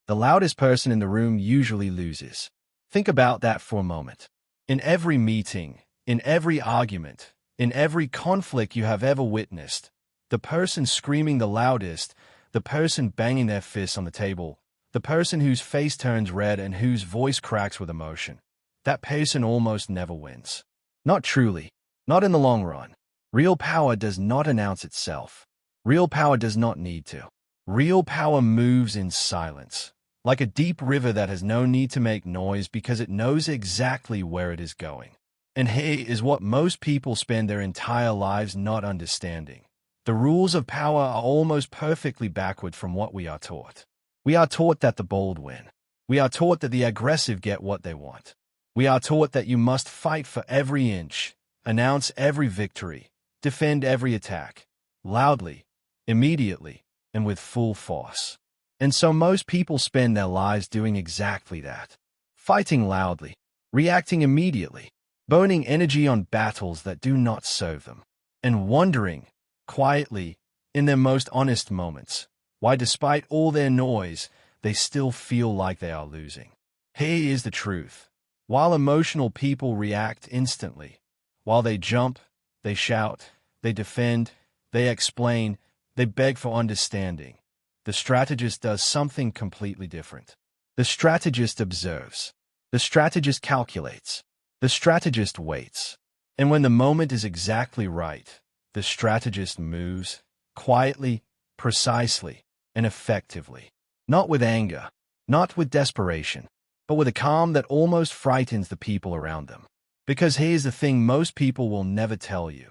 the loudest person in the room usually loses. Think about that for a moment. In every meeting, in every argument, in every conflict you have ever witnessed, the person screaming the loudest, the person banging their fists on the table, the person whose face turns red and whose voice cracks with emotion, that person almost never wins. Not truly. Not in the long run. Real power does not announce itself. Real power does not need to. Real power moves in silence, like a deep river that has no need to make noise because it knows exactly where it is going. And here is what most people spend their entire lives not understanding. The rules of power are almost perfectly backward from what we are taught. We are taught that the bold win. We are taught that the aggressive get what they want. We are taught that you must fight for every inch, announce every victory, defend every attack, loudly, immediately, and with full force. And so most people spend their lives doing exactly that. Fighting loudly, reacting immediately, burning energy on battles that do not serve them, and wondering, quietly, in their most honest moments, why despite all their noise, they still feel like they are losing. Here is the truth. While emotional people react instantly, while they jump, they shout, they defend, they explain, they beg for understanding, the strategist does something completely different. The strategist observes. The strategist calculates. The strategist waits. And when the moment is exactly right, the strategist moves, quietly, precisely, and effectively. Not with anger, not with desperation, but with a calm that almost frightens the people around them. Because here's the thing most people will never tell you.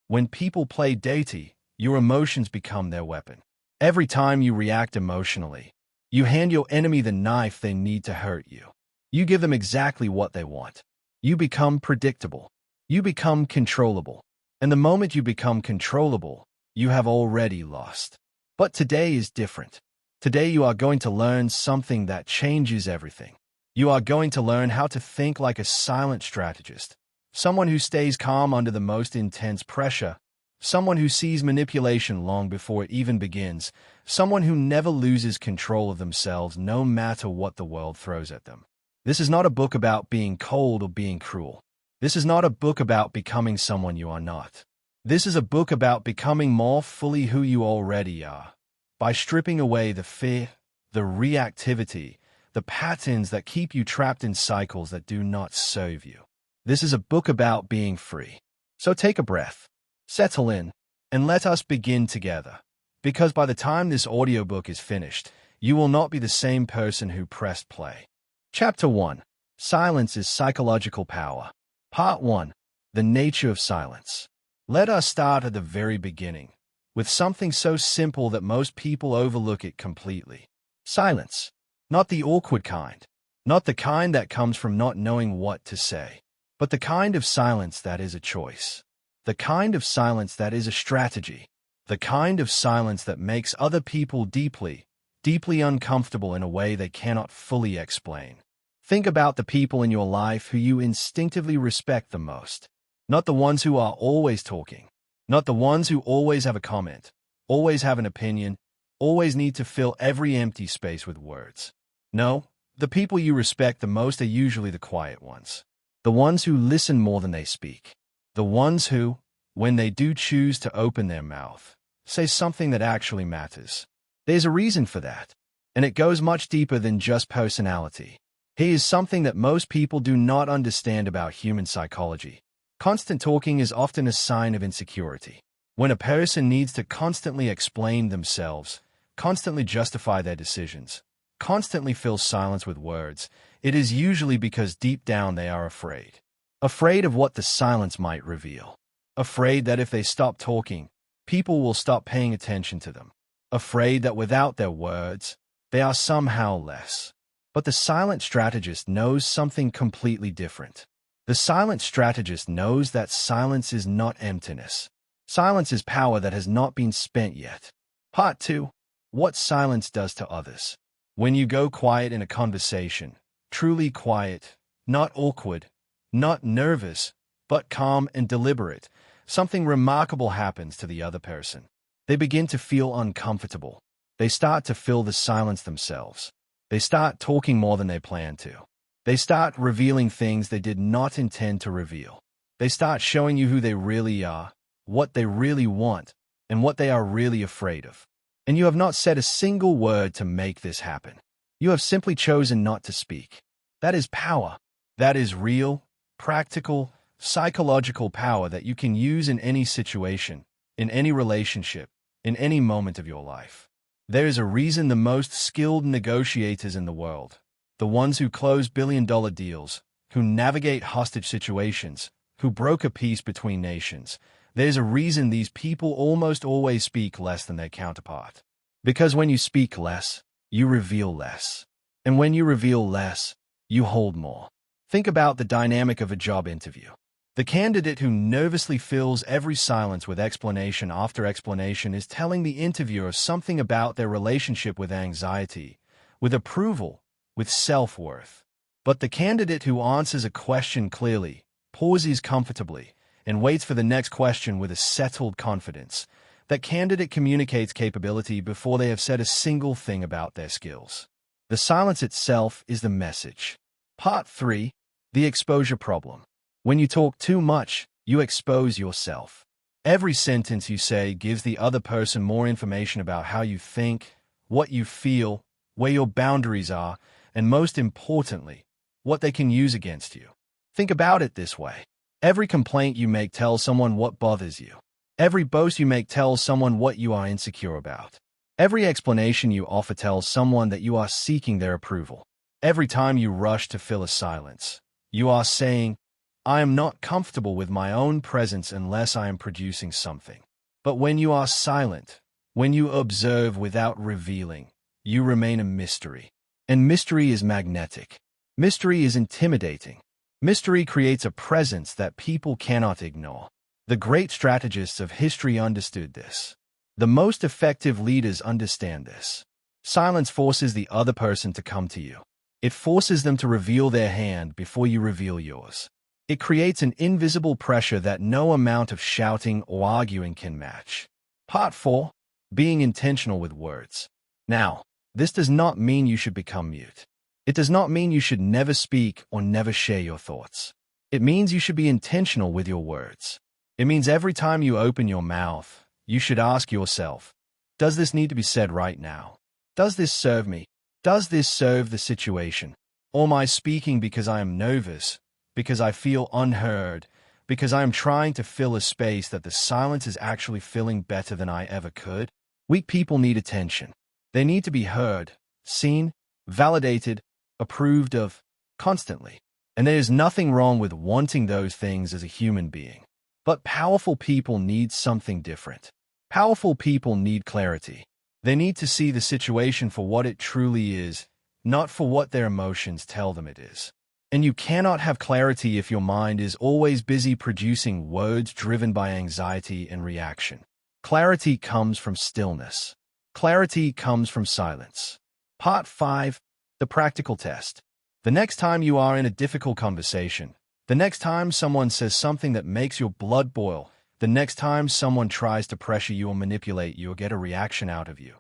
When people play deity, your emotions become their weapon. Every time you react emotionally, you hand your enemy the knife they need to hurt you. You give them exactly what they want. You become predictable. You become controllable. And the moment you become controllable, you have already lost. But today is different. Today you are going to learn something that changes everything. You are going to learn how to think like a silent strategist, someone who stays calm under the most intense pressure, someone who sees manipulation long before it even begins, someone who never loses control of themselves no matter what the world throws at them. This is not a book about being cold or being cruel. This is not a book about becoming someone you are not. This is a book about becoming more fully who you already are, by stripping away the fear, the reactivity, the patterns that keep you trapped in cycles that do not serve you. This is a book about being free. So take a breath, settle in, and let us begin together. Because by the time this audiobook is finished, you will not be the same person who pressed play. Chapter 1. Silence is Psychological Power. Part 1. The Nature of Silence. Let us start at the very beginning, with something so simple that most people overlook it completely. Silence. Not the awkward kind. Not the kind that comes from not knowing what to say. But the kind of silence that is a choice. The kind of silence that is a strategy. The kind of silence that makes other people deeply, deeply uncomfortable in a way they cannot fully explain. Think about the people in your life who you instinctively respect the most. Not the ones who are always talking. Not the ones who always have a comment, always have an opinion, always need to fill every empty space with words. No, the people you respect the most are usually the quiet ones. The ones who listen more than they speak. The ones who, when they do choose to open their mouth, say something that actually matters. There's a reason for that, and it goes much deeper than just personality. Here's something that most people do not understand about human psychology. Constant talking is often a sign of insecurity. When a person needs to constantly explain themselves, constantly justify their decisions, constantly fill silence with words, it is usually because deep down they are afraid. Afraid of what the silence might reveal. Afraid that if they stop talking, people will stop paying attention to them. Afraid that without their words, they are somehow less. But the silent strategist knows something completely different. The silent strategist knows that silence is not emptiness. Silence is power that has not been spent yet. Part 2. What silence does to others. When you go quiet in a conversation, truly quiet, not awkward, not nervous, but calm and deliberate, something remarkable happens to the other person. They begin to feel uncomfortable. They start to fill the silence themselves. They start talking more than they plan to. They start revealing things they did not intend to reveal. They start showing you who they really are, what they really want, and what they are really afraid of. And you have not said a single word to make this happen. You have simply chosen not to speak. That is power. That is real, practical, psychological power that you can use in any situation, in any relationship, in any moment of your life. There is a reason the most skilled negotiators in the world, the ones who close billion-dollar deals, who navigate hostage situations, who broker peace between nations, there's a reason these people almost always speak less than their counterpart. Because when you speak less, you reveal less. And when you reveal less, you hold more. Think about the dynamic of a job interview. The candidate who nervously fills every silence with explanation after explanation is telling the interviewer something about their relationship with anxiety, with approval, with self-worth. But the candidate who answers a question clearly, pauses comfortably, and waits for the next question with a settled confidence, that candidate communicates capability before they have said a single thing about their skills. The silence itself is the message. Part 3. The exposure problem. When you talk too much, you expose yourself. Every sentence you say gives the other person more information about how you think, what you feel, where your boundaries are, and most importantly, what they can use against you. Think about it this way. Every complaint you make tells someone what bothers you. Every boast you make tells someone what you are insecure about. Every explanation you offer tells someone that you are seeking their approval. Every time you rush to fill a silence, you are saying, I am not comfortable with my own presence unless I am producing something. But when you are silent, when you observe without revealing, you remain a mystery. And mystery is magnetic. Mystery is intimidating. Mystery creates a presence that people cannot ignore. The great strategists of history understood this. The most effective leaders understand this. Silence forces the other person to come to you. It forces them to reveal their hand before you reveal yours. It creates an invisible pressure that no amount of shouting or arguing can match. Part 4. Being intentional with words. Now, this does not mean you should become mute. It does not mean you should never speak or never share your thoughts. It means you should be intentional with your words. It means every time you open your mouth, you should ask yourself, does this need to be said right now? Does this serve me? Does this serve the situation? Or am I speaking because I am nervous, because I feel unheard, because I am trying to fill a space that the silence is actually filling better than I ever could? Weak people need attention. They need to be heard, seen, validated, approved of, constantly. And there is nothing wrong with wanting those things as a human being. But powerful people need something different. Powerful people need clarity. They need to see the situation for what it truly is, not for what their emotions tell them it is. And you cannot have clarity if your mind is always busy producing words driven by anxiety and reaction. Clarity comes from stillness. Clarity comes from silence. Part 5. The practical test. The next time you are in a difficult conversation, the next time someone says something that makes your blood boil, the next time someone tries to pressure you or manipulate you or get a reaction out of you,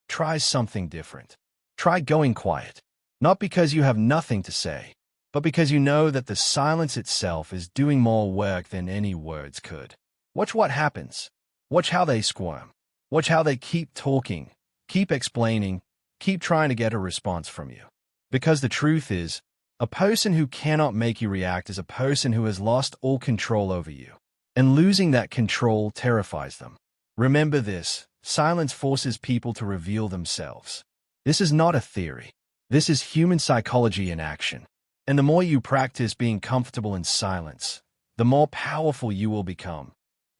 try something different. Try going quiet. Not because you have nothing to say, but because you know that the silence itself is doing more work than any words could. Watch what happens. Watch how they squirm. Watch how they keep talking, keep explaining, keep trying to get a response from you. Because the truth is, a person who cannot make you react is a person who has lost all control over you. And losing that control terrifies them. Remember this, silence forces people to reveal themselves. This is not a theory. This is human psychology in action. And the more you practice being comfortable in silence, the more powerful you will become.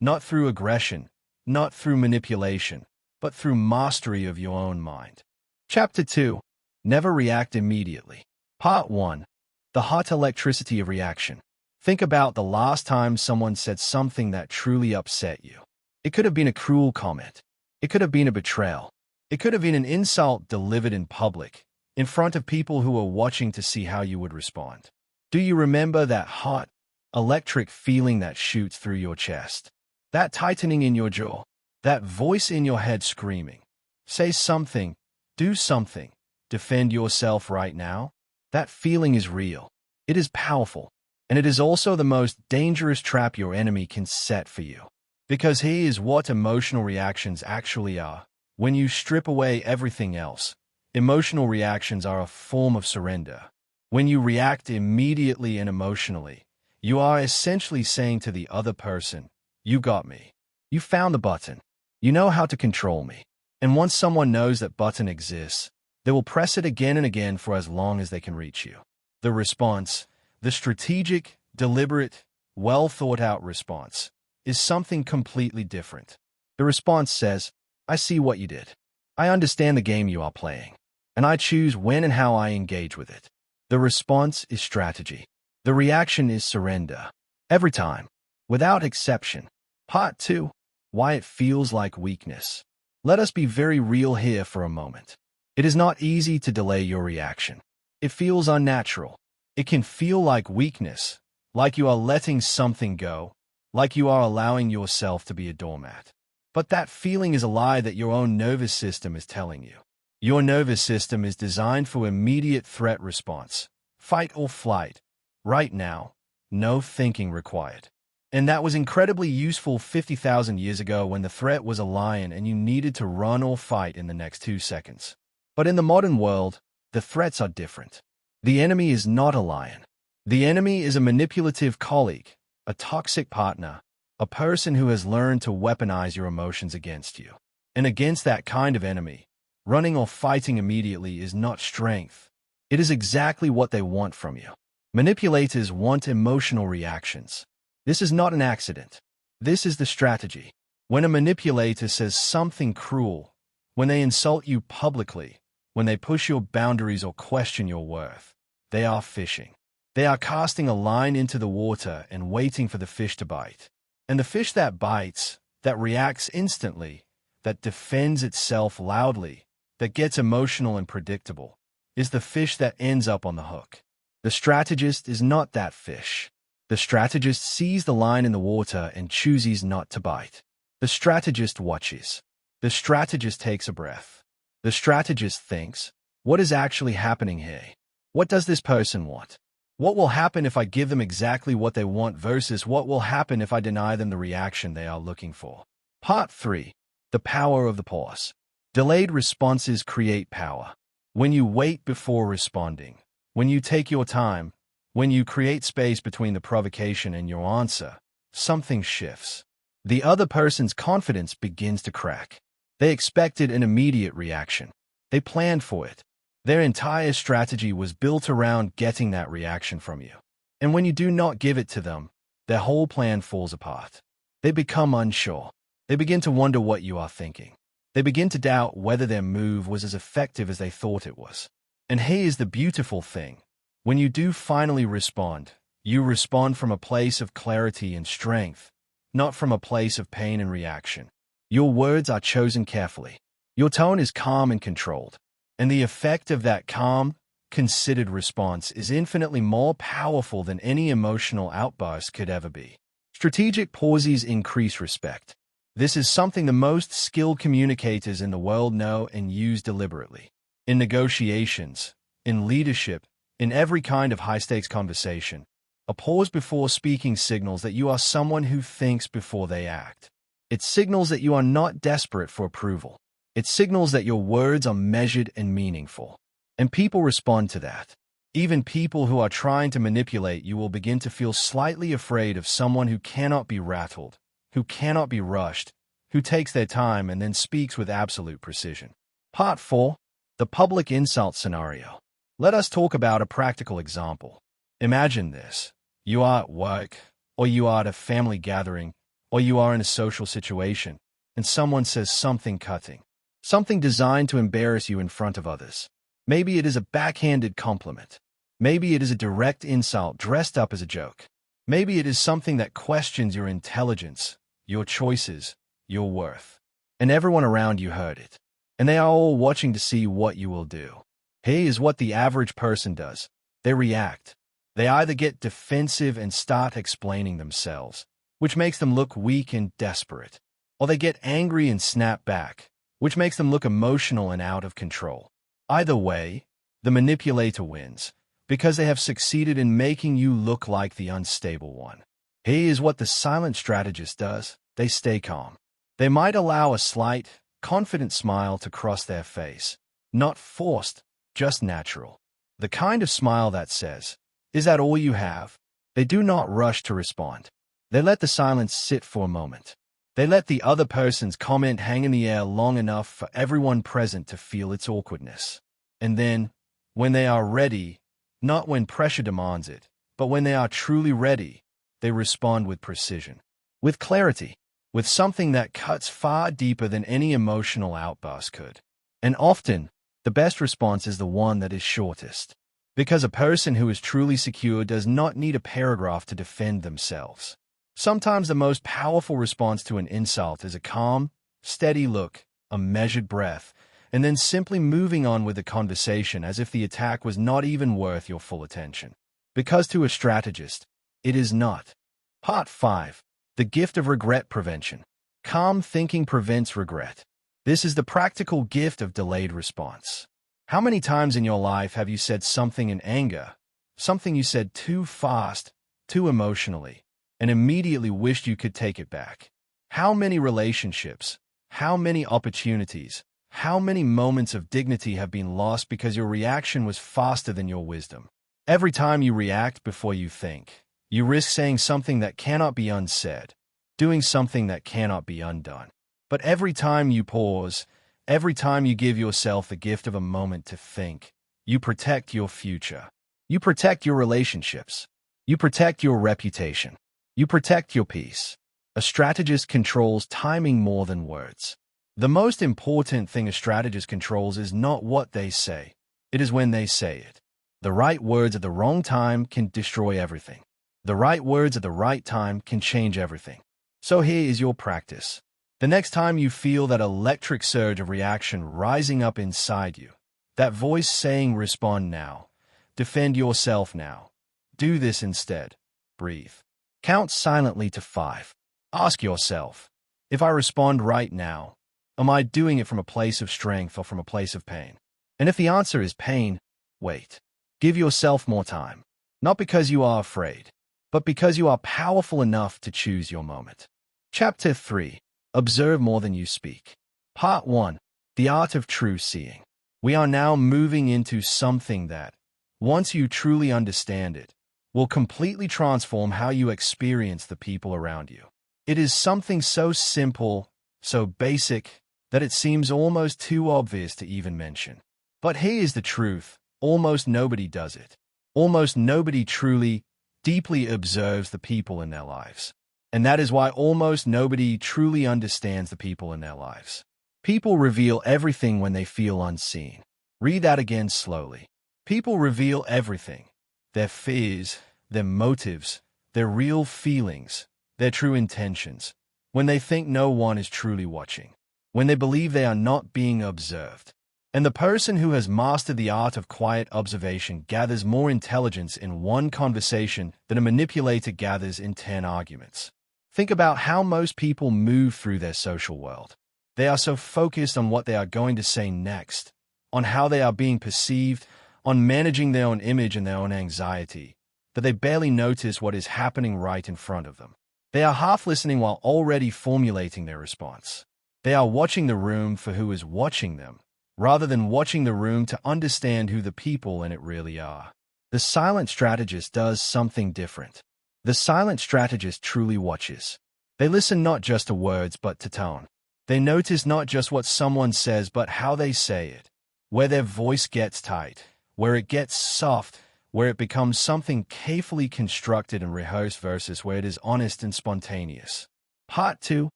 Not through aggression, not through manipulation, but through mastery of your own mind. Chapter 2. Never react immediately. Part 1. The hot electricity of reaction. Think about the last time someone said something that truly upset you. It could have been a cruel comment. It could have been a betrayal. It could have been an insult delivered in public, in front of people who were watching to see how you would respond. Do you remember that hot, electric feeling that shoots through your chest? That tightening in your jaw? That voice in your head screaming, say something, do something, defend yourself right now, that feeling is real. It is powerful. And it is also the most dangerous trap your enemy can set for you. Because here is what emotional reactions actually are. When you strip away everything else, emotional reactions are a form of surrender. When you react immediately and emotionally, you are essentially saying to the other person, "You got me. You found the button. You know how to control me." And once someone knows that button exists, they will press it again and again for as long as they can reach you. The response, the strategic, deliberate, well-thought-out response, is something completely different. The response says, "I see what you did. I understand the game you are playing, and I choose when and how I engage with it." The response is strategy. The reaction is surrender. Every time, without exception. Part 2. Why it feels like weakness. Let us be very real here for a moment. It is not easy to delay your reaction. It feels unnatural. It can feel like weakness, like you are letting something go, like you are allowing yourself to be a doormat. But that feeling is a lie that your own nervous system is telling you. Your nervous system is designed for immediate threat response, fight or flight, right now, no thinking required. And that was incredibly useful 50,000 years ago when the threat was a lion and you needed to run or fight in the next 2 seconds. But in the modern world, the threats are different. The enemy is not a lion. The enemy is a manipulative colleague, a toxic partner, a person who has learned to weaponize your emotions against you. And against that kind of enemy, running or fighting immediately is not strength. It is exactly what they want from you. Manipulators want emotional reactions. This is not an accident. This is the strategy. When a manipulator says something cruel, when they insult you publicly, when they push your boundaries or question your worth, they are fishing. They are casting a line into the water and waiting for the fish to bite. And the fish that bites, that reacts instantly, that defends itself loudly, that gets emotional and predictable, is the fish that ends up on the hook. The strategist is not that fish. The strategist sees the line in the water and chooses not to bite. The strategist watches. The strategist takes a breath. The strategist thinks, what is actually happening here? What does this person want? What will happen if I give them exactly what they want versus what will happen if I deny them the reaction they are looking for? Part 3. The power of the pause. Delayed responses create power. When you wait before responding, when you take your time, when you create space between the provocation and your answer, something shifts. The other person's confidence begins to crack. They expected an immediate reaction. They planned for it. Their entire strategy was built around getting that reaction from you. And when you do not give it to them, their whole plan falls apart. They become unsure. They begin to wonder what you are thinking. They begin to doubt whether their move was as effective as they thought it was. And here's the beautiful thing. When you do finally respond, you respond from a place of clarity and strength, not from a place of pain and reaction. Your words are chosen carefully. Your tone is calm and controlled. And the effect of that calm, considered response is infinitely more powerful than any emotional outburst could ever be. Strategic pauses increase respect. This is something the most skilled communicators in the world know and use deliberately. In negotiations, in leadership, in every kind of high-stakes conversation, a pause before speaking signals that you are someone who thinks before they act. It signals that you are not desperate for approval. It signals that your words are measured and meaningful. And people respond to that. Even people who are trying to manipulate you will begin to feel slightly afraid of someone who cannot be rattled, who cannot be rushed, who takes their time and then speaks with absolute precision. Part 4. The public insult scenario. Let us talk about a practical example. Imagine this. You are at work, or you are at a family gathering, or you are in a social situation, and someone says something cutting. Something designed to embarrass you in front of others. Maybe it is a backhanded compliment. Maybe it is a direct insult dressed up as a joke. Maybe it is something that questions your intelligence, your choices, your worth. And everyone around you heard it. And they are all watching to see what you will do. Here is what the average person does. They react. They either get defensive and start explaining themselves, which makes them look weak and desperate, or they get angry and snap back, which makes them look emotional and out of control. Either way, the manipulator wins, because they have succeeded in making you look like the unstable one. Here is what the silent strategist does. They stay calm. They might allow a slight, confident smile to cross their face. Not forced, just natural. The kind of smile that says, "Is that all you have?" They do not rush to respond. They let the silence sit for a moment. They let the other person's comment hang in the air long enough for everyone present to feel its awkwardness. And then, when they are ready, not when pressure demands it, but when they are truly ready, they respond with precision, with clarity, with something that cuts far deeper than any emotional outburst could. And often, the best response is the one that is shortest. Because a person who is truly secure does not need a paragraph to defend themselves. Sometimes the most powerful response to an insult is a calm, steady look, a measured breath, and then simply moving on with the conversation as if the attack was not even worth your full attention. Because to a strategist, it is not. Part 5. The gift of regret prevention. Calm thinking prevents regret. This is the practical gift of delayed response. How many times in your life have you said something in anger, something you said too fast, too emotionally, and immediately wished you could take it back? How many relationships, how many opportunities, how many moments of dignity have been lost because your reaction was faster than your wisdom? Every time you react before you think, you risk saying something that cannot be unsaid, doing something that cannot be undone. But every time you pause, every time you give yourself the gift of a moment to think, you protect your future. You protect your relationships. You protect your reputation. You protect your peace. A strategist controls timing more than words. The most important thing a strategist controls is not what they say. It is when they say it. The right words at the wrong time can destroy everything. The right words at the right time can change everything. So here is your practice. The next time you feel that electric surge of reaction rising up inside you, that voice saying respond now, defend yourself now, do this instead. Breathe. Count silently to 5. Ask yourself, if I respond right now, am I doing it from a place of strength or from a place of pain? And if the answer is pain, wait. Give yourself more time. Not because you are afraid, but because you are powerful enough to choose your moment. Chapter 3. Observe more than you speak. Part 1. The art of true seeing. We are now moving into something that, once you truly understand it, will completely transform how you experience the people around you. It is something so simple, so basic, that it seems almost too obvious to even mention. But here is the truth. Almost nobody does it. Almost nobody truly, deeply observes the people in their lives. And that is why almost nobody truly understands the people in their lives. People reveal everything when they feel unseen. Read that again slowly. People reveal everything. Their fears, their motives, their real feelings, their true intentions, when they think no one is truly watching, when they believe they are not being observed. And the person who has mastered the art of quiet observation gathers more intelligence in one conversation than a manipulator gathers in 10 arguments. Think about how most people move through their social world. They are so focused on what they are going to say next, on how they are being perceived, on managing their own image and their own anxiety, that they barely notice what is happening right in front of them. They are half listening while already formulating their response. They are watching the room for who is watching them, rather than watching the room to understand who the people in it really are. The silent strategist does something different. The silent strategist truly watches. They listen not just to words but to tone. They notice not just what someone says but how they say it, where their voice gets tight, where it gets soft, where it becomes something carefully constructed and rehearsed versus where it is honest and spontaneous. Part 2.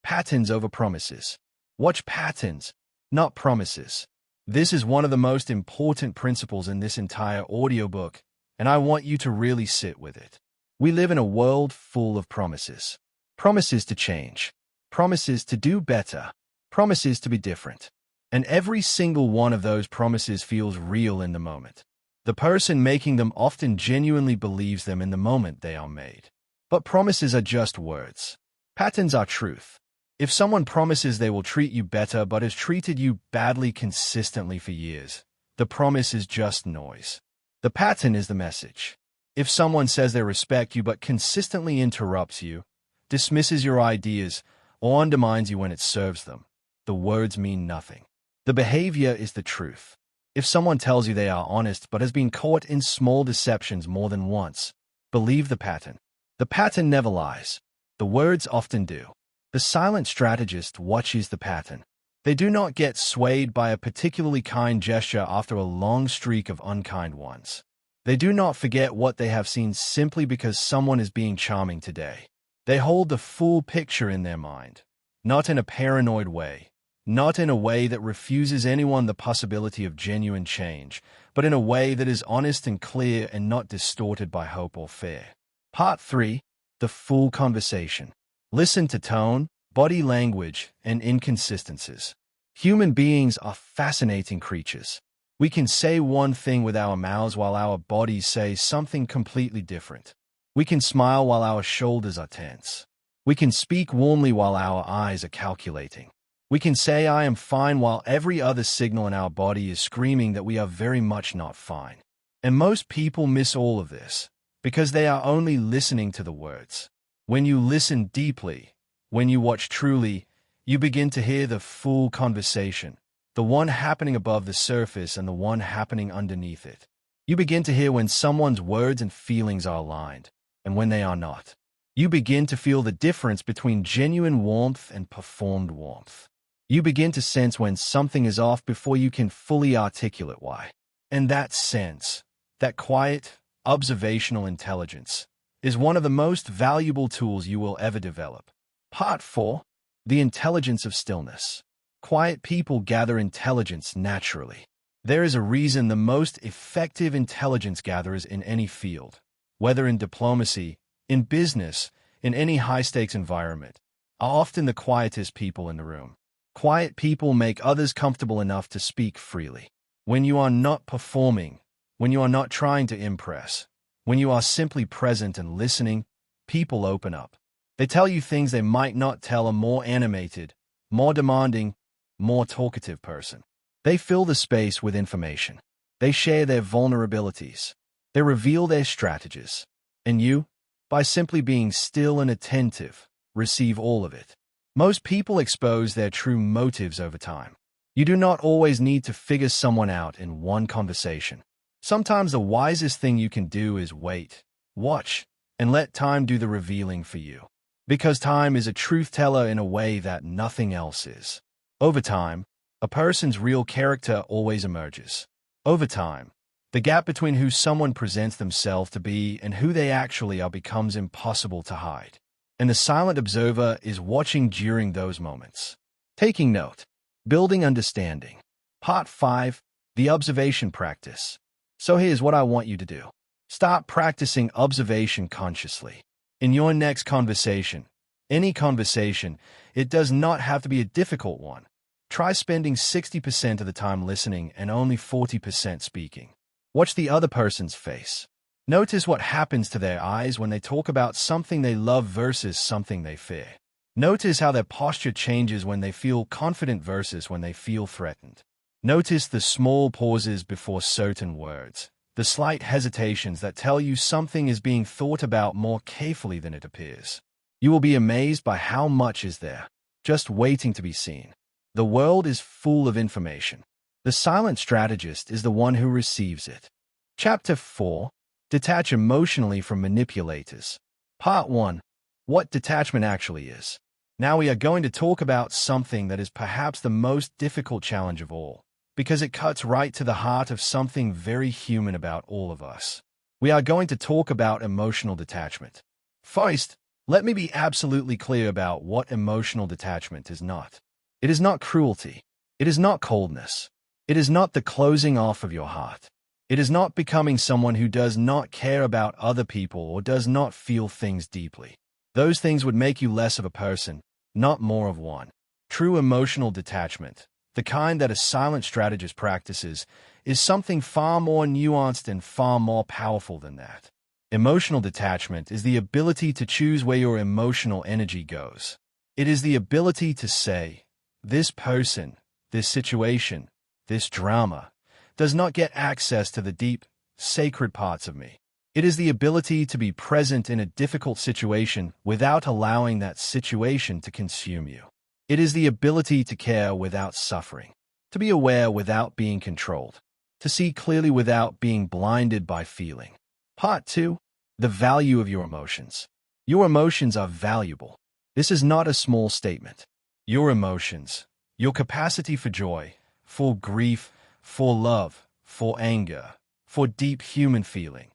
Patterns over promises. Watch patterns, not promises. This is one of the most important principles in this entire audiobook, and I want you to really sit with it. We live in a world full of promises. Promises to change. Promises to do better. Promises to be different. And every single one of those promises feels real in the moment. The person making them often genuinely believes them in the moment they are made. But promises are just words. Patterns are truth. If someone promises they will treat you better but has treated you badly consistently for years, The promise is just noise. The pattern is the message. If someone says they respect you but consistently interrupts you, dismisses your ideas, or undermines you when it serves them, the words mean nothing. The behavior is the truth. If someone tells you they are honest but has been caught in small deceptions more than once, believe the pattern. The pattern never lies. The words often do. The silent strategist watches the pattern. They do not get swayed by a particularly kind gesture after a long streak of unkind ones. They do not forget what they have seen simply because someone is being charming today. They hold the full picture in their mind, not in a paranoid way, not in a way that refuses anyone the possibility of genuine change, but in a way that is honest and clear and not distorted by hope or fear. Part 3. The full conversation. Listen to tone, body language, and inconsistencies. Human beings are fascinating creatures. We can say one thing with our mouths while our bodies say something completely different. We can smile while our shoulders are tense. We can speak warmly while our eyes are calculating. We can say I am fine while every other signal in our body is screaming that we are very much not fine. And most people miss all of this because they are only listening to the words. When you listen deeply, when you watch truly, you begin to hear the full conversation, the one happening above the surface and the one happening underneath it. You begin to hear when someone's words and feelings are aligned, and when they are not. You begin to feel the difference between genuine warmth and performed warmth. You begin to sense when something is off before you can fully articulate why. And that sense, that quiet, observational intelligence, is one of the most valuable tools you will ever develop. Part 4. The intelligence of stillness. Quiet people gather intelligence naturally. There is a reason the most effective intelligence gatherers in any field, whether in diplomacy, in business, in any high-stakes environment, are often the quietest people in the room. Quiet people make others comfortable enough to speak freely. When you are not performing, when you are not trying to impress, when you are simply present and listening, people open up. They tell you things they might not tell a more animated, more demanding, more talkative person. They fill the space with information. They share their vulnerabilities. They reveal their strategies. And you, by simply being still and attentive, receive all of it. Most people expose their true motives over time. You do not always need to figure someone out in one conversation. Sometimes the wisest thing you can do is wait, watch, and let time do the revealing for you. Because time is a truth teller in a way that nothing else is. Over time, a person's real character always emerges. Over time, the gap between who someone presents themselves to be and who they actually are becomes impossible to hide. And the silent observer is watching during those moments. Taking note. Building understanding. Part 5. The observation practice. So here's what I want you to do. Start practicing observation consciously. In your next conversation, any conversation, it does not have to be a difficult one. Try spending 60% of the time listening and only 40% speaking. Watch the other person's face. Notice what happens to their eyes when they talk about something they love versus something they fear. Notice how their posture changes when they feel confident versus when they feel threatened. Notice the small pauses before certain words, the slight hesitations that tell you something is being thought about more carefully than it appears. You will be amazed by how much is there, just waiting to be seen. The world is full of information. The silent strategist is the one who receives it. Chapter 4. Detach emotionally from manipulators. Part 1. What detachment actually is. Now we are going to talk about something that is perhaps the most difficult challenge of all, because it cuts right to the heart of something very human about all of us. We are going to talk about emotional detachment. First, let me be absolutely clear about what emotional detachment is not. It is not cruelty. It is not coldness. It is not the closing off of your heart. It is not becoming someone who does not care about other people or does not feel things deeply. Those things would make you less of a person, not more of one. True emotional detachment, the kind that a silent strategist practices, is something far more nuanced and far more powerful than that. Emotional detachment is the ability to choose where your emotional energy goes. It is the ability to say, this person, this situation, this drama, does not get access to the deep, sacred parts of me. It is the ability to be present in a difficult situation without allowing that situation to consume you. It is the ability to care without suffering, to be aware without being controlled, to see clearly without being blinded by feeling. Part 2. The value of your emotions. Your emotions are valuable. This is not a small statement. Your emotions, your capacity for joy, for grief, for love, for anger, for deep human feeling.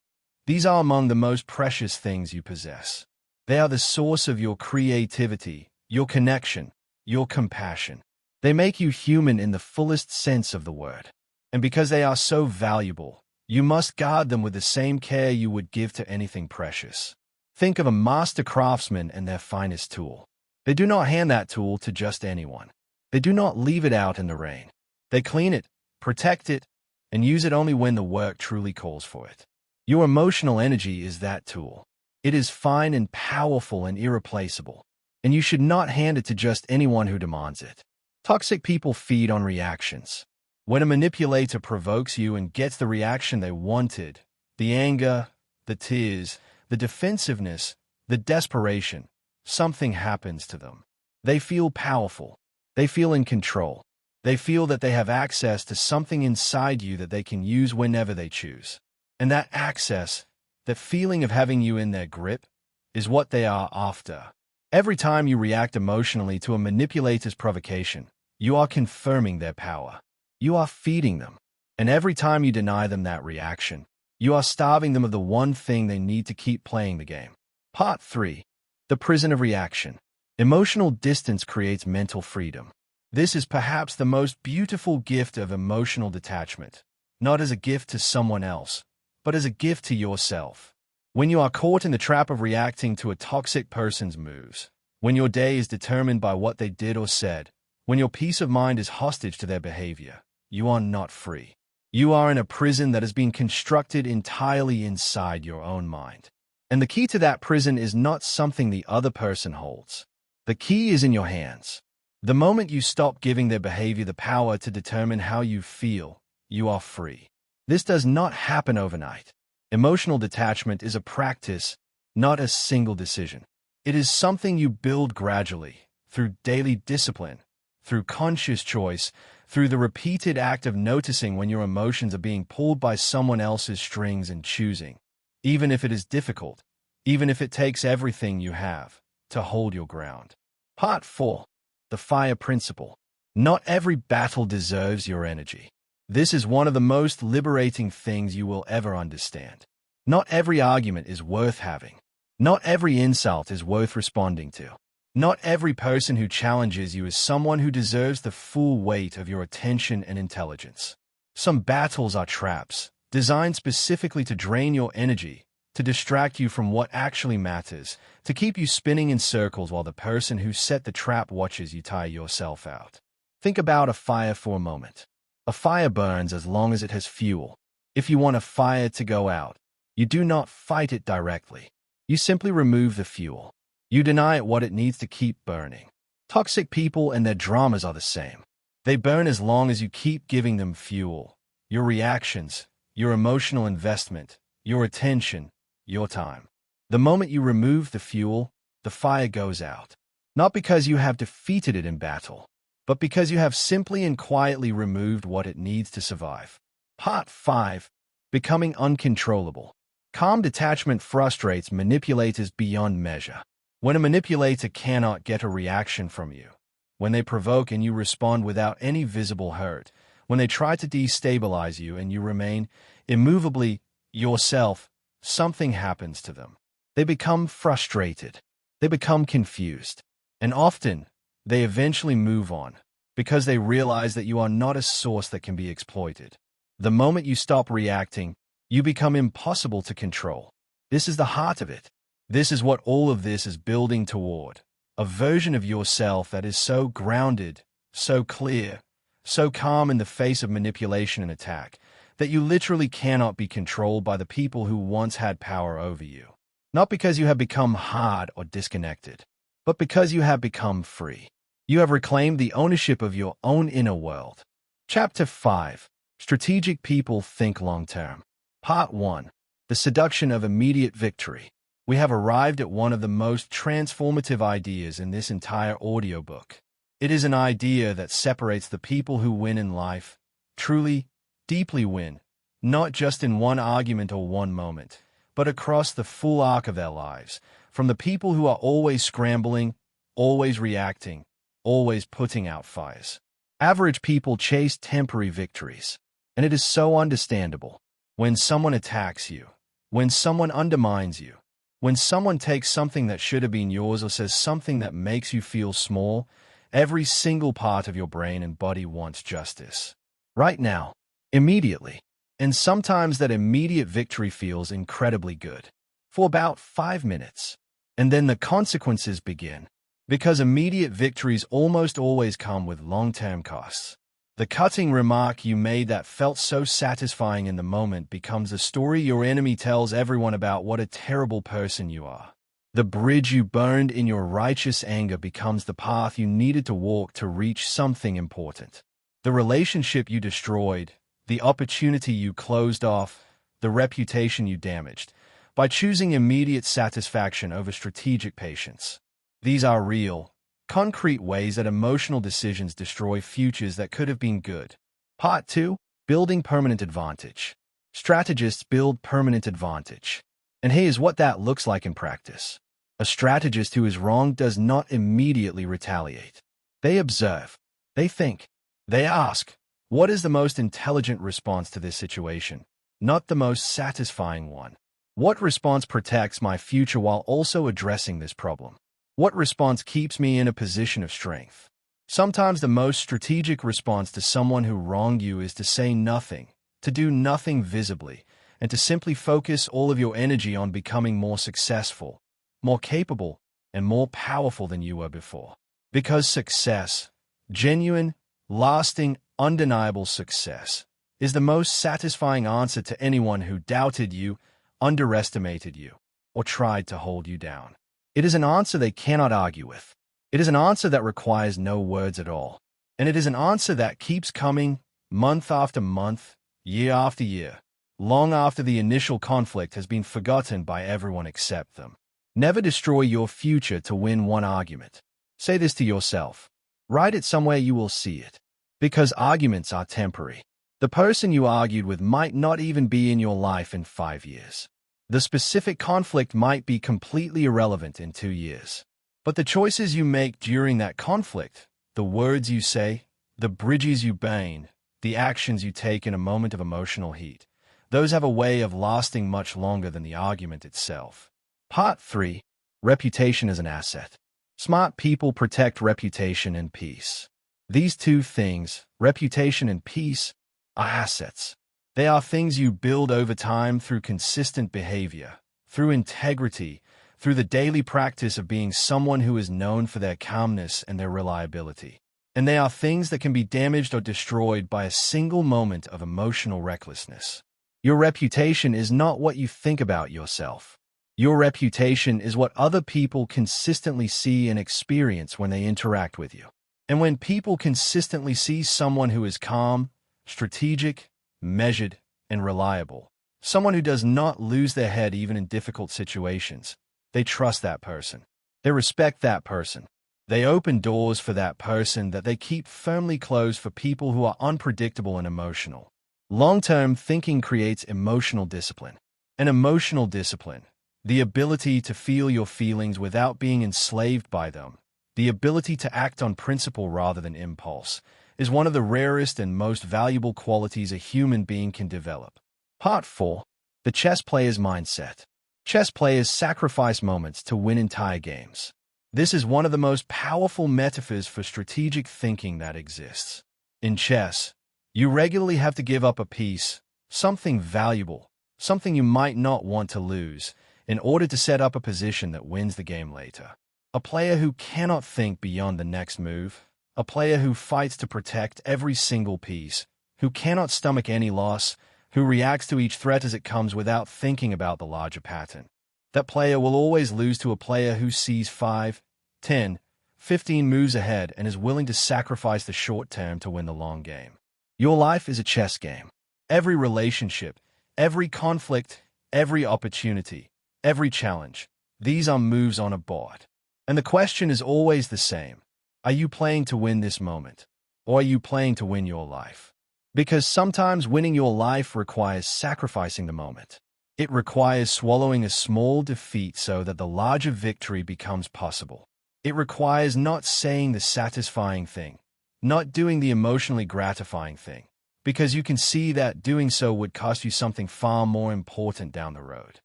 These are among the most precious things you possess. They are the source of your creativity, your connection, your compassion. They make you human in the fullest sense of the word. And because they are so valuable, you must guard them with the same care you would give to anything precious. Think of a master craftsman and their finest tool. They do not hand that tool to just anyone. They do not leave it out in the rain. They clean it, protect it, and use it only when the work truly calls for it. Your emotional energy is that tool. It is fine and powerful and irreplaceable, and you should not hand it to just anyone who demands it. Toxic people feed on reactions. When a manipulator provokes you and gets the reaction they wanted, the anger, the tears, the defensiveness, the desperation, something happens to them. They feel powerful. They feel in control. They feel that they have access to something inside you that they can use whenever they choose. And that access, that feeling of having you in their grip, is what they are after. Every time you react emotionally to a manipulator's provocation, you are confirming their power. You are feeding them. And every time you deny them that reaction, you are starving them of the one thing they need to keep playing the game. Part 3. The prison of reaction. Emotional distance creates mental freedom. This is perhaps the most beautiful gift of emotional detachment, not as a gift to someone else, but as a gift to yourself. When you are caught in the trap of reacting to a toxic person's moves, when your day is determined by what they did or said, when your peace of mind is hostage to their behavior, you are not free. You are in a prison that has been constructed entirely inside your own mind. And the key to that prison is not something the other person holds. The key is in your hands. The moment you stop giving their behavior the power to determine how you feel, you are free. This does not happen overnight. Emotional detachment is a practice, not a single decision. It is something you build gradually, through daily discipline, through conscious choice, through the repeated act of noticing when your emotions are being pulled by someone else's strings and choosing, even if it is difficult, even if it takes everything you have, to hold your ground. Part 4. The fire principle. Not every battle deserves your energy. This is one of the most liberating things you will ever understand. Not every argument is worth having. Not every insult is worth responding to. Not every person who challenges you is someone who deserves the full weight of your attention and intelligence. Some battles are traps, designed specifically to drain your energy, to distract you from what actually matters, to keep you spinning in circles while the person who set the trap watches you tire yourself out. Think about a fire for a moment. A fire burns as long as it has fuel. If you want a fire to go out, you do not fight it directly. You simply remove the fuel. You deny it what it needs to keep burning. Toxic people and their dramas are the same. They burn as long as you keep giving them fuel. Your reactions, your emotional investment, your attention, your time. The moment you remove the fuel, the fire goes out. Not because you have defeated it in battle, but because you have simply and quietly removed what it needs to survive. Part 5. Becoming uncontrollable. Calm detachment frustrates manipulators beyond measure. When a manipulator cannot get a reaction from you, when they provoke and you respond without any visible hurt, when they try to destabilize you and you remain immovably yourself, something happens to them. They become frustrated. They become confused. And often, they eventually move on because they realize that you are not a source that can be exploited. The moment you stop reacting, you become impossible to control. This is the heart of it. This is what all of this is building toward. A version of yourself that is so grounded, so clear, so calm in the face of manipulation and attack, that you literally cannot be controlled by the people who once had power over you. Not because you have become hard or disconnected, but because you have become free. You have reclaimed the ownership of your own inner world. Chapter 5. Strategic people think long-term. Part 1. The seduction of immediate victory. We have arrived at one of the most transformative ideas in this entire audiobook. It is an idea that separates the people who win in life, truly, deeply win, not just in one argument or one moment, but across the full arc of their lives, from the people who are always scrambling, always reacting, always putting out fires. Average people chase temporary victories, and it is so understandable. When someone attacks you, when someone undermines you, when someone takes something that should have been yours or says something that makes you feel small, every single part of your brain and body wants justice. Right now, immediately. And sometimes that immediate victory feels incredibly good. For about 5 minutes. And then the consequences begin. Because immediate victories almost always come with long-term costs. The cutting remark you made that felt so satisfying in the moment becomes a story your enemy tells everyone about what a terrible person you are. The bridge you burned in your righteous anger becomes the path you needed to walk to reach something important. The relationship you destroyed, the opportunity you closed off, the reputation you damaged, by choosing immediate satisfaction over strategic patience. These are real, concrete ways that emotional decisions destroy futures that could have been good. Part 2. Building permanent advantage. Strategists build permanent advantage. And here's what that looks like in practice. A strategist who is wrong does not immediately retaliate. They observe. They think. They ask, what is the most intelligent response to this situation? Not the most satisfying one. What response protects my future while also addressing this problem? What response keeps me in a position of strength? Sometimes the most strategic response to someone who wronged you is to say nothing, to do nothing visibly, and to simply focus all of your energy on becoming more successful, more capable, and more powerful than you were before. Because success, genuine, lasting, undeniable success, is the most satisfying answer to anyone who doubted you, underestimated you, or tried to hold you down. It is an answer they cannot argue with. It is an answer that requires no words at all. And it is an answer that keeps coming month after month, year after year, long after the initial conflict has been forgotten by everyone except them. Never destroy your future to win one argument. Say this to yourself. Write it somewhere you will see it. Because arguments are temporary. The person you argued with might not even be in your life in 5 years. The specific conflict might be completely irrelevant in 2 years. But the choices you make during that conflict, the words you say, the bridges you burn, the actions you take in a moment of emotional heat, those have a way of lasting much longer than the argument itself. Part 3. Reputation as an asset. Smart people protect reputation and peace. These two things, reputation and peace, are assets. They are things you build over time through consistent behavior, through integrity, through the daily practice of being someone who is known for their calmness and their reliability. And they are things that can be damaged or destroyed by a single moment of emotional recklessness. Your reputation is not what you think about yourself. Your reputation is what other people consistently see and experience when they interact with you. And when people consistently see someone who is calm, strategic, measured, and reliable, someone who does not lose their head even in difficult situations, they trust that person. They respect that person. They open doors for that person that they keep firmly closed for people who are unpredictable and emotional. Long-term thinking creates emotional discipline. And emotional discipline, the ability to feel your feelings without being enslaved by them, the ability to act on principle rather than impulse, is one of the rarest and most valuable qualities a human being can develop. Part 4. The chess player's mindset. Chess players sacrifice moments to win entire games. This is one of the most powerful metaphors for strategic thinking that exists. In chess, you regularly have to give up a piece, something valuable, something you might not want to lose, in order to set up a position that wins the game later. A player who cannot think beyond the next move, a player who fights to protect every single piece, who cannot stomach any loss, who reacts to each threat as it comes without thinking about the larger pattern. That player will always lose to a player who sees 5, 10, 15 moves ahead and is willing to sacrifice the short term to win the long game. Your life is a chess game. Every relationship, every conflict, every opportunity, every challenge, these are moves on a board. And the question is always the same. Are you playing to win this moment? Or are you playing to win your life? Because sometimes winning your life requires sacrificing the moment. It requires swallowing a small defeat so that the larger victory becomes possible. It requires not saying the satisfying thing, not doing the emotionally gratifying thing, because you can see that doing so would cost you something far more important down the road.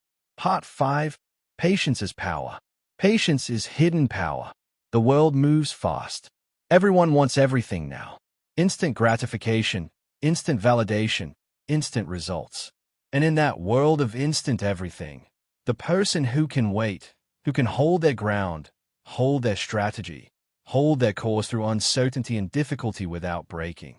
Part 5. Patience is power. Patience is hidden power. The world moves fast. Everyone wants everything now. Instant gratification, instant validation, instant results. And in that world of instant everything, the person who can wait, who can hold their ground, hold their strategy, hold their course through uncertainty and difficulty without breaking,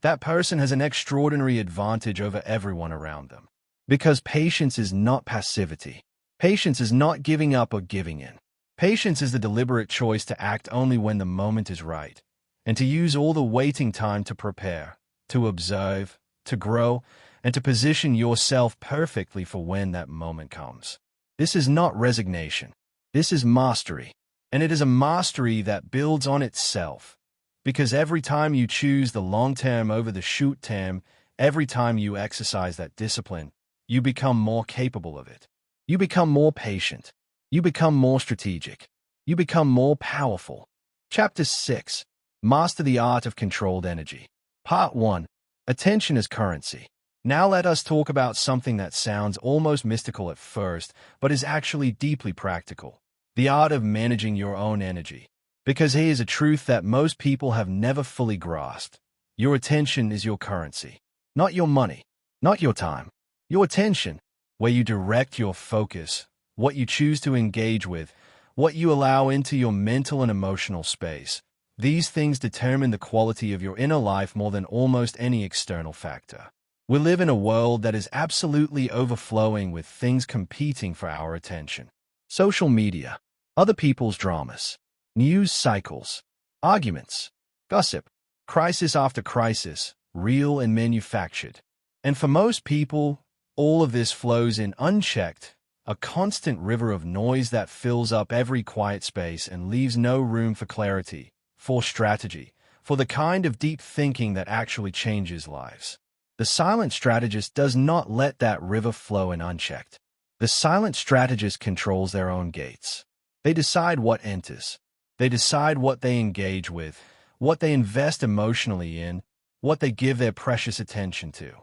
that person has an extraordinary advantage over everyone around them. Because patience is not passivity. Patience is not giving up or giving in. Patience is the deliberate choice to act only when the moment is right, and to use all the waiting time to prepare, to observe, to grow, and to position yourself perfectly for when that moment comes. This is not resignation. This is mastery. And it is a mastery that builds on itself. Because every time you choose the long term over the short term, every time you exercise that discipline, you become more capable of it. You become more patient. You become more strategic. You become more powerful. Chapter 6. Master the Art of Controlled Energy. Part 1. Attention as Currency. Now let us talk about something that sounds almost mystical at first, but is actually deeply practical. The art of managing your own energy. Because here is a truth that most people have never fully grasped. Your attention is your currency. Not your money. Not your time. Your attention, where you direct your focus, what you choose to engage with, what you allow into your mental and emotional space. These things determine the quality of your inner life more than almost any external factor. We live in a world that is absolutely overflowing with things competing for our attention. Social media, other people's dramas, news cycles, arguments, gossip, crisis after crisis, real and manufactured. And for most people, all of this flows in unchecked, a constant river of noise that fills up every quiet space and leaves no room for clarity, for strategy, for the kind of deep thinking that actually changes lives. The silent strategist does not let that river flow in unchecked. The silent strategist controls their own gates. They decide what enters. They decide what they engage with, what they invest emotionally in, what they give their precious attention to.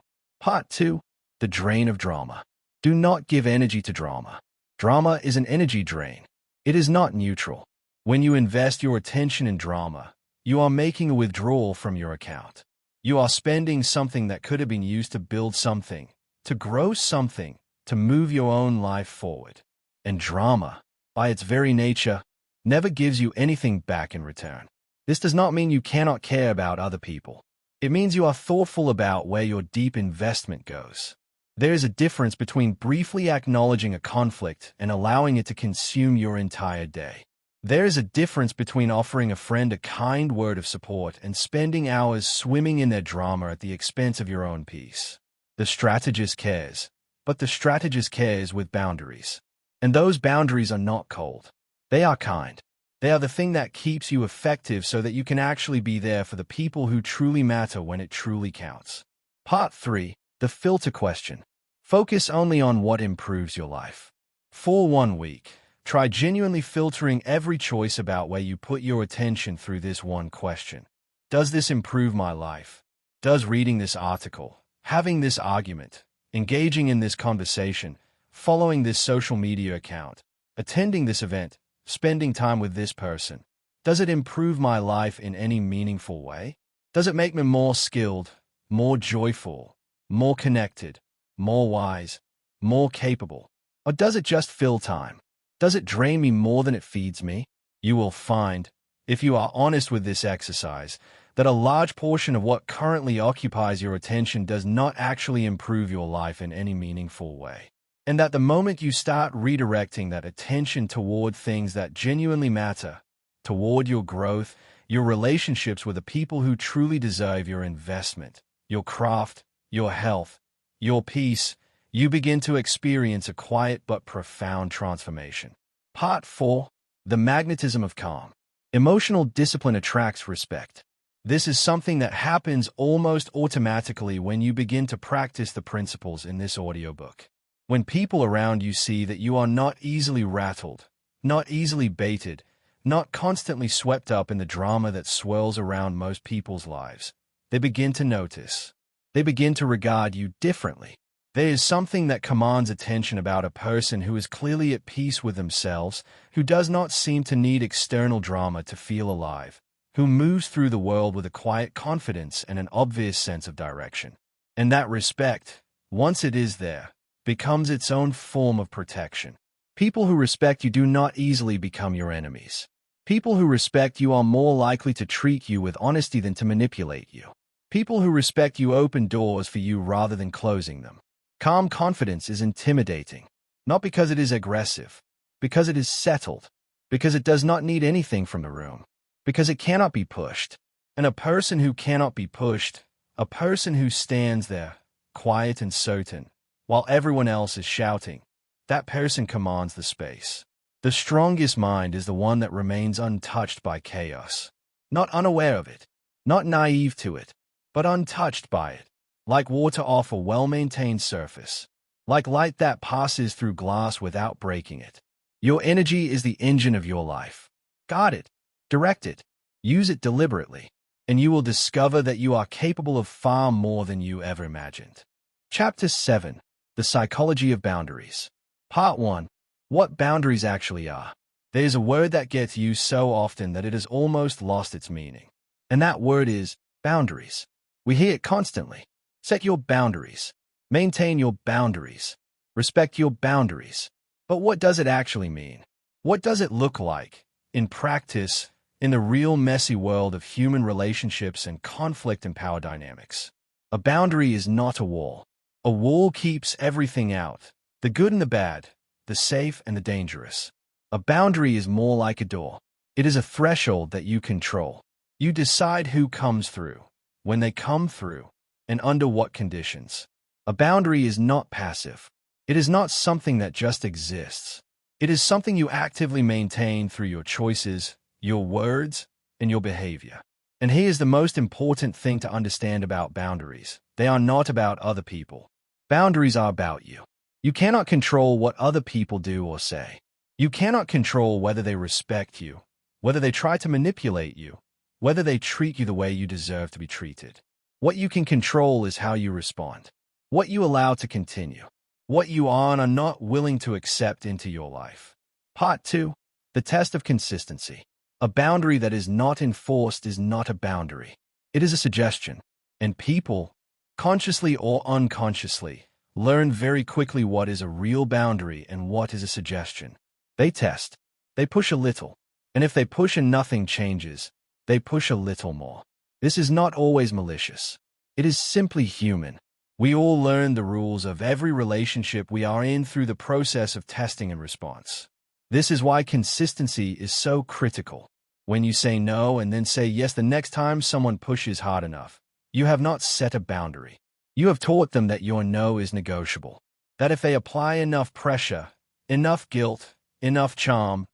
Part 2. The Drain of Drama. Do not give energy to drama. Drama is an energy drain. It is not neutral. When you invest your attention in drama, you are making a withdrawal from your account. You are spending something that could have been used to build something, to grow something, to move your own life forward. And drama, by its very nature, never gives you anything back in return. This does not mean you cannot care about other people. It means you are thoughtful about where your deep investment goes. There is a difference between briefly acknowledging a conflict and allowing it to consume your entire day. There is a difference between offering a friend a kind word of support and spending hours swimming in their drama at the expense of your own peace. The strategist cares, but the strategist cares with boundaries. And those boundaries are not cold. They are kind. They are the thing that keeps you effective so that you can actually be there for the people who truly matter when it truly counts. Part 3. The Filter Question. Focus only on what improves your life. For 1 week, try genuinely filtering every choice about where you put your attention through this one question. Does this improve my life? Does reading this article, having this argument, engaging in this conversation, following this social media account, attending this event, spending time with this person, does it improve my life in any meaningful way? Does it make me more skilled, more joyful, more connected, more wise, more capable? Or does it just fill time? Does it drain me more than it feeds me? You will find, if you are honest with this exercise, that a large portion of what currently occupies your attention does not actually improve your life in any meaningful way. And that the moment you start redirecting that attention toward things that genuinely matter, toward your growth, your relationships with the people who truly deserve your investment, your craft, your health, your peace, you begin to experience a quiet but profound transformation. Part 4. The magnetism of calm. Emotional discipline attracts respect. This is something that happens almost automatically when you begin to practice the principles in this audiobook. When people around you see that you are not easily rattled, not easily baited, not constantly swept up in the drama that swirls around most people's lives, they begin to notice. They begin to regard you differently. There is something that commands attention about a person who is clearly at peace with themselves, who does not seem to need external drama to feel alive, who moves through the world with a quiet confidence and an obvious sense of direction. And that respect, once it is there, becomes its own form of protection. People who respect you do not easily become your enemies. People who respect you are more likely to treat you with honesty than to manipulate you. People who respect you open doors for you rather than closing them. Calm confidence is intimidating, not because it is aggressive, because it is settled, because it does not need anything from the room, because it cannot be pushed. And a person who cannot be pushed, a person who stands there, quiet and certain, while everyone else is shouting, that person commands the space. The strongest mind is the one that remains untouched by chaos, not unaware of it, not naive to it, but untouched by it, like water off a well-maintained surface, like light that passes through glass without breaking it. Your energy is the engine of your life. Guard it, direct it, use it deliberately, and you will discover that you are capable of far more than you ever imagined. Chapter 7. The Psychology of Boundaries. Part 1. What boundaries actually are. There is a word that gets used so often that it has almost lost its meaning. And that word is boundaries. We hear it constantly. Set your boundaries. Maintain your boundaries. Respect your boundaries. But what does it actually mean? What does it look like, in practice, in the real messy world of human relationships and conflict and power dynamics? A boundary is not a wall. A wall keeps everything out, the good and the bad, the safe and the dangerous. A boundary is more like a door. It is a threshold that you control. You decide who comes through, when they come through, and under what conditions. A boundary is not passive. It is not something that just exists. It is something you actively maintain through your choices, your words, and your behavior. And here's the most important thing to understand about boundaries. They are not about other people. Boundaries are about you. You cannot control what other people do or say. You cannot control whether they respect you, whether they try to manipulate you, whether they treat you the way you deserve to be treated. What you can control is how you respond, what you allow to continue, what you are and are not willing to accept into your life. Part 2. The test of consistency. A boundary that is not enforced is not a boundary. It is a suggestion. And people, consciously or unconsciously, learn very quickly what is a real boundary and what is a suggestion. They test. They push a little. And if they push and nothing changes, they push a little more. This is not always malicious. It is simply human. We all learn the rules of every relationship we are in through the process of testing and response. This is why consistency is so critical. When you say no and then say yes the next time someone pushes hard enough, you have not set a boundary. You have taught them that your no is negotiable, that if they apply enough pressure, enough guilt, enough charm,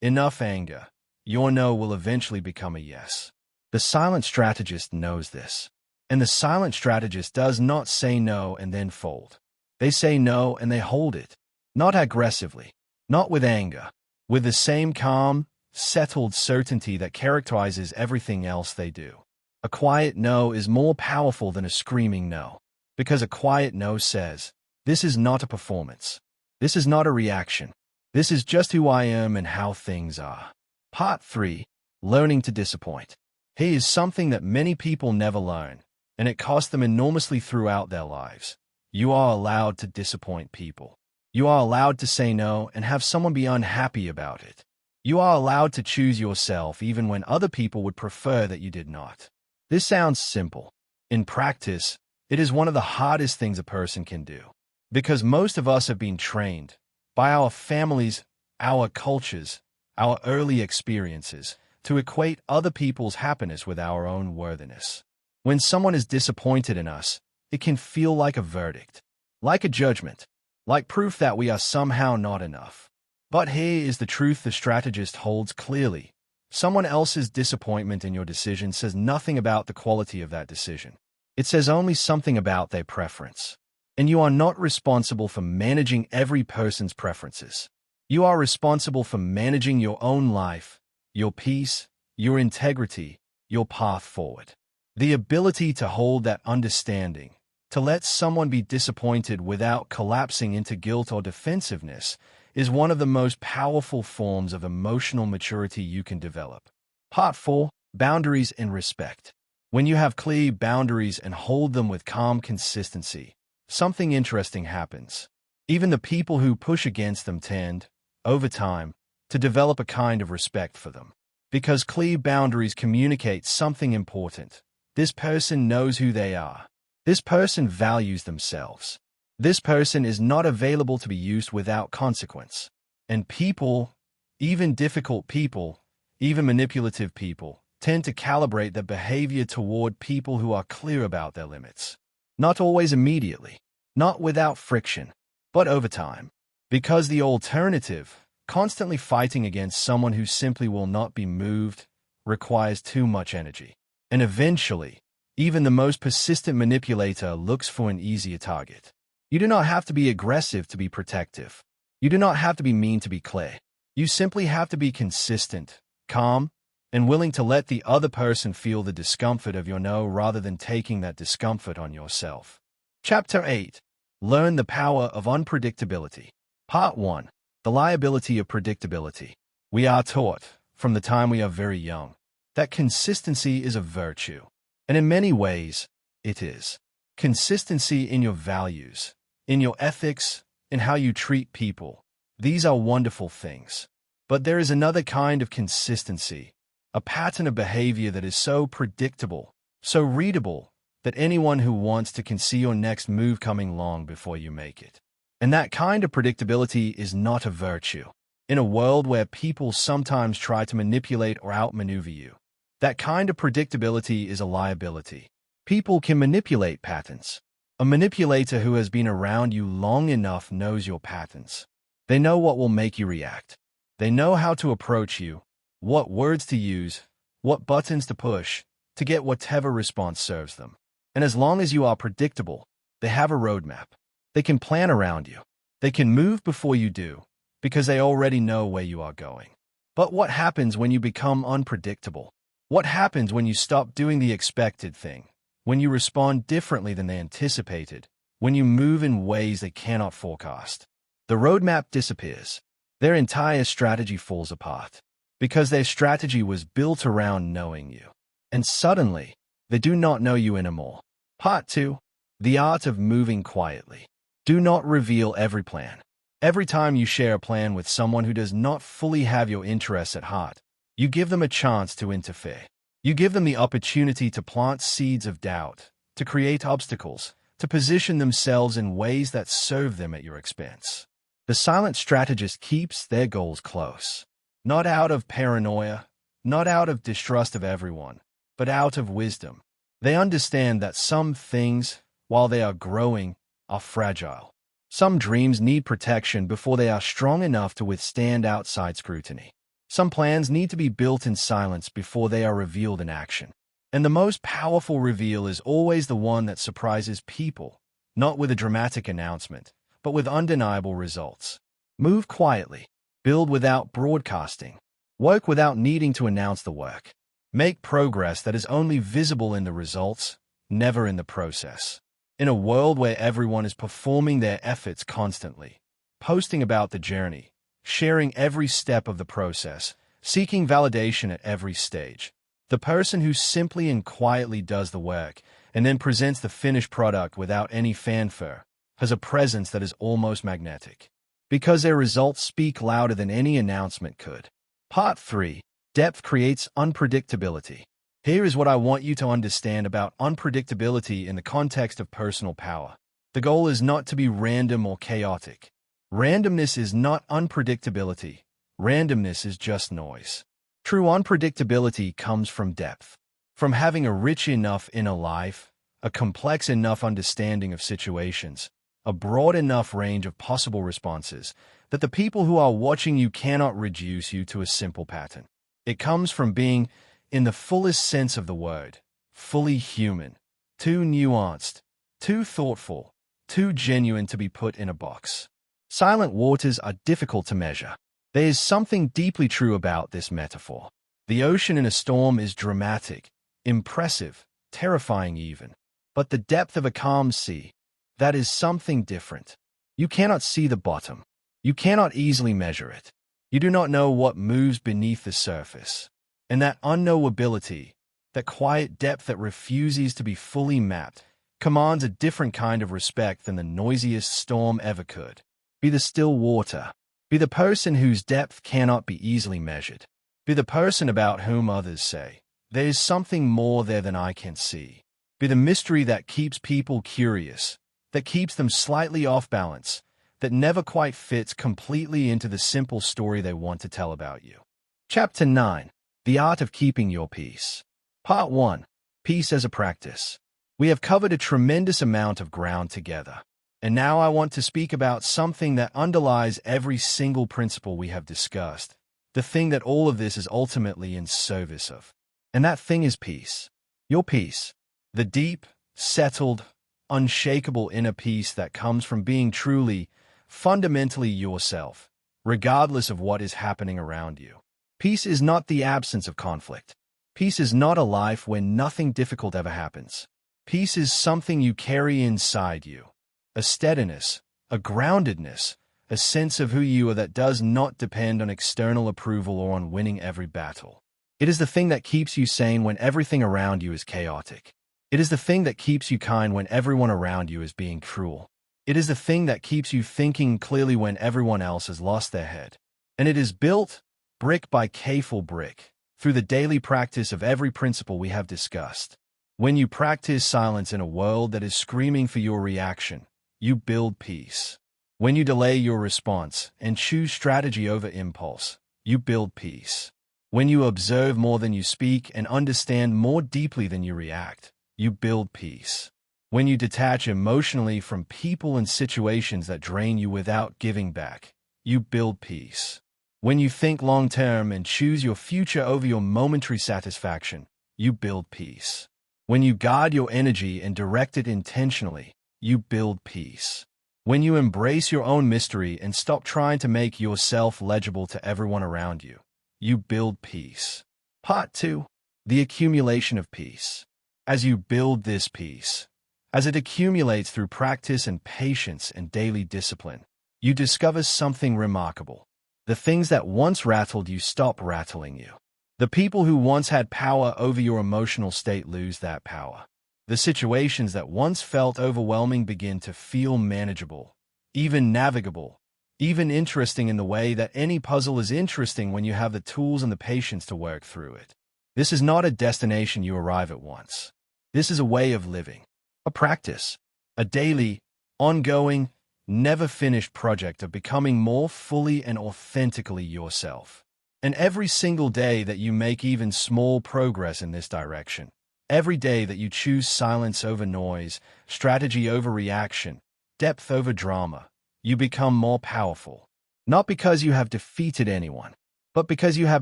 enough anger, your no will eventually become a yes. The silent strategist knows this. And the silent strategist does not say no and then fold. They say no and they hold it. Not aggressively, not with anger, with the same calm, settled certainty that characterizes everything else they do. A quiet no is more powerful than a screaming no. Because a quiet no says, this is not a performance. This is not a reaction. This is just who I am and how things are. Part 3. Learning to disappoint. Here is something that many people never learn, and it costs them enormously throughout their lives. You are allowed to disappoint people. You are allowed to say no and have someone be unhappy about it. You are allowed to choose yourself even when other people would prefer that you did not. This sounds simple. In practice, it is one of the hardest things a person can do. Because most of us have been trained by our families, our cultures, our early experiences, to equate other people's happiness with our own worthiness. When someone is disappointed in us, it can feel like a verdict, like a judgment, like proof that we are somehow not enough. But here is the truth the strategist holds clearly. Someone else's disappointment in your decision says nothing about the quality of that decision. It says only something about their preference. And you are not responsible for managing every person's preferences. You are responsible for managing your own life, your peace, your integrity, your path forward. The ability to hold that understanding, to let someone be disappointed without collapsing into guilt or defensiveness, is one of the most powerful forms of emotional maturity you can develop. Part 4. Boundaries and respect. When you have clear boundaries and hold them with calm consistency, something interesting happens. Even the people who push against them tend, over time, to develop a kind of respect for them. Because clear boundaries communicate something important. This person knows who they are. This person values themselves. This person is not available to be used without consequence. And people, even difficult people, even manipulative people, tend to calibrate their behavior toward people who are clear about their limits. Not always immediately, not without friction, but over time. Because the alternative, constantly fighting against someone who simply will not be moved, requires too much energy. And eventually, even the most persistent manipulator looks for an easier target. You do not have to be aggressive to be protective. You do not have to be mean to be clear. You simply have to be consistent, calm, and willing to let the other person feel the discomfort of your no rather than taking that discomfort on yourself. Chapter 8. Learn the power of unpredictability. Part 1. The liability of predictability. We are taught, from the time we are very young, that consistency is a virtue. And in many ways, it is. Consistency in your values, in your ethics, in how you treat people. These are wonderful things. But there is another kind of consistency, a pattern of behavior that is so predictable, so readable, that anyone who wants to can see your next move coming long before you make it. And that kind of predictability is not a virtue. In a world where people sometimes try to manipulate or outmaneuver you, that kind of predictability is a liability. People can manipulate patterns. A manipulator who has been around you long enough knows your patterns. They know what will make you react. They know how to approach you, what words to use, what buttons to push, to get whatever response serves them. And as long as you are predictable, they have a roadmap. They can plan around you. They can move before you do, because they already know where you are going. But what happens when you become unpredictable? What happens when you stop doing the expected thing? When you respond differently than they anticipated? When you move in ways they cannot forecast? The roadmap disappears. Their entire strategy falls apart. Because their strategy was built around knowing you. And suddenly, they do not know you anymore. Part 2. The art of moving quietly. Do not reveal every plan. Every time you share a plan with someone who does not fully have your interests at heart, you give them a chance to interfere. You give them the opportunity to plant seeds of doubt, to create obstacles, to position themselves in ways that serve them at your expense. The silent strategist keeps their goals close. Not out of paranoia, not out of distrust of everyone, but out of wisdom. They understand that some things, while they are growing, are fragile. Some dreams need protection before they are strong enough to withstand outside scrutiny. Some plans need to be built in silence before they are revealed in action. And the most powerful reveal is always the one that surprises people, not with a dramatic announcement, but with undeniable results. Move quietly. Build without broadcasting. Work without needing to announce the work. Make progress that is only visible in the results, never in the process. In a world where everyone is performing their efforts constantly, posting about the journey, sharing every step of the process, seeking validation at every stage, the person who simply and quietly does the work and then presents the finished product without any fanfare has a presence that is almost magnetic. Because their results speak louder than any announcement could. Part 3. Depth creates unpredictability. Here is what I want you to understand about unpredictability in the context of personal power. The goal is not to be random or chaotic. Randomness is not unpredictability. Randomness is just noise. True unpredictability comes from depth. From having a rich enough inner life, a complex enough understanding of situations, a broad enough range of possible responses, that the people who are watching you cannot reduce you to a simple pattern. It comes from being, in the fullest sense of the word, fully human, too nuanced, too thoughtful, too genuine to be put in a box. Silent waters are difficult to measure. There is something deeply true about this metaphor. The ocean in a storm is dramatic, impressive, terrifying even. But the depth of a calm sea, that is something different. You cannot see the bottom. You cannot easily measure it. You do not know what moves beneath the surface. And that unknowability, that quiet depth that refuses to be fully mapped, commands a different kind of respect than the noisiest storm ever could. Be the still water. Be the person whose depth cannot be easily measured. Be the person about whom others say, "There is something more there than I can see." Be the mystery that keeps people curious, that keeps them slightly off balance, that never quite fits completely into the simple story they want to tell about you. Chapter 9. The Art of Keeping Your Peace. Part 1. Peace as a Practice. We have covered a tremendous amount of ground together. And now I want to speak about something that underlies every single principle we have discussed, the thing that all of this is ultimately in service of. And that thing is peace. Your peace. The deep, settled, unshakable inner peace that comes from being truly, fundamentally yourself, regardless of what is happening around you. Peace is not the absence of conflict. Peace is not a life where nothing difficult ever happens. Peace is something you carry inside you. A steadiness, a groundedness, a sense of who you are that does not depend on external approval or on winning every battle. It is the thing that keeps you sane when everything around you is chaotic. It is the thing that keeps you kind when everyone around you is being cruel. It is the thing that keeps you thinking clearly when everyone else has lost their head. And it is built, brick by careful brick, through the daily practice of every principle we have discussed. When you practice silence in a world that is screaming for your reaction, you build peace. When you delay your response and choose strategy over impulse, you build peace. When you observe more than you speak and understand more deeply than you react, you build peace. When you detach emotionally from people and situations that drain you without giving back, you build peace. When you think long-term and choose your future over your momentary satisfaction, you build peace. When you guard your energy and direct it intentionally, you build peace. When you embrace your own mystery and stop trying to make yourself legible to everyone around you, you build peace. Part 2. The accumulation of peace. As you build this peace, as it accumulates through practice and patience and daily discipline, you discover something remarkable. The things that once rattled you stop rattling you. The people who once had power over your emotional state lose that power. The situations that once felt overwhelming begin to feel manageable, even navigable, even interesting in the way that any puzzle is interesting when you have the tools and the patience to work through it. This is not a destination you arrive at once. This is a way of living, a practice, a daily, ongoing, never-finished project of becoming more fully and authentically yourself. And every single day that you make even small progress in this direction, every day that you choose silence over noise, strategy over reaction, depth over drama, you become more powerful. Not because you have defeated anyone, but because you have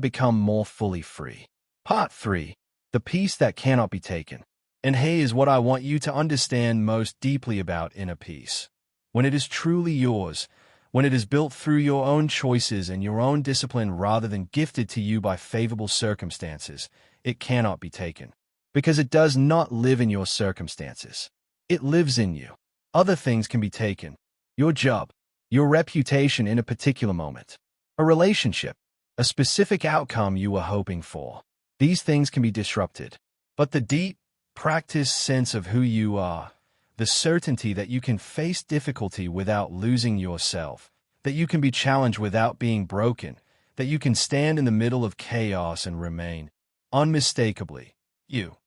become more fully free. Part 3. The peace that cannot be taken. And here is what I want you to understand most deeply about inner peace. When it is truly yours, when it is built through your own choices and your own discipline rather than gifted to you by favorable circumstances, it cannot be taken. Because it does not live in your circumstances. It lives in you. Other things can be taken. Your job, your reputation in a particular moment, a relationship, a specific outcome you were hoping for. These things can be disrupted. But the deep, practiced sense of who you are, the certainty that you can face difficulty without losing yourself, that you can be challenged without being broken, that you can stand in the middle of chaos and remain, unmistakably, you.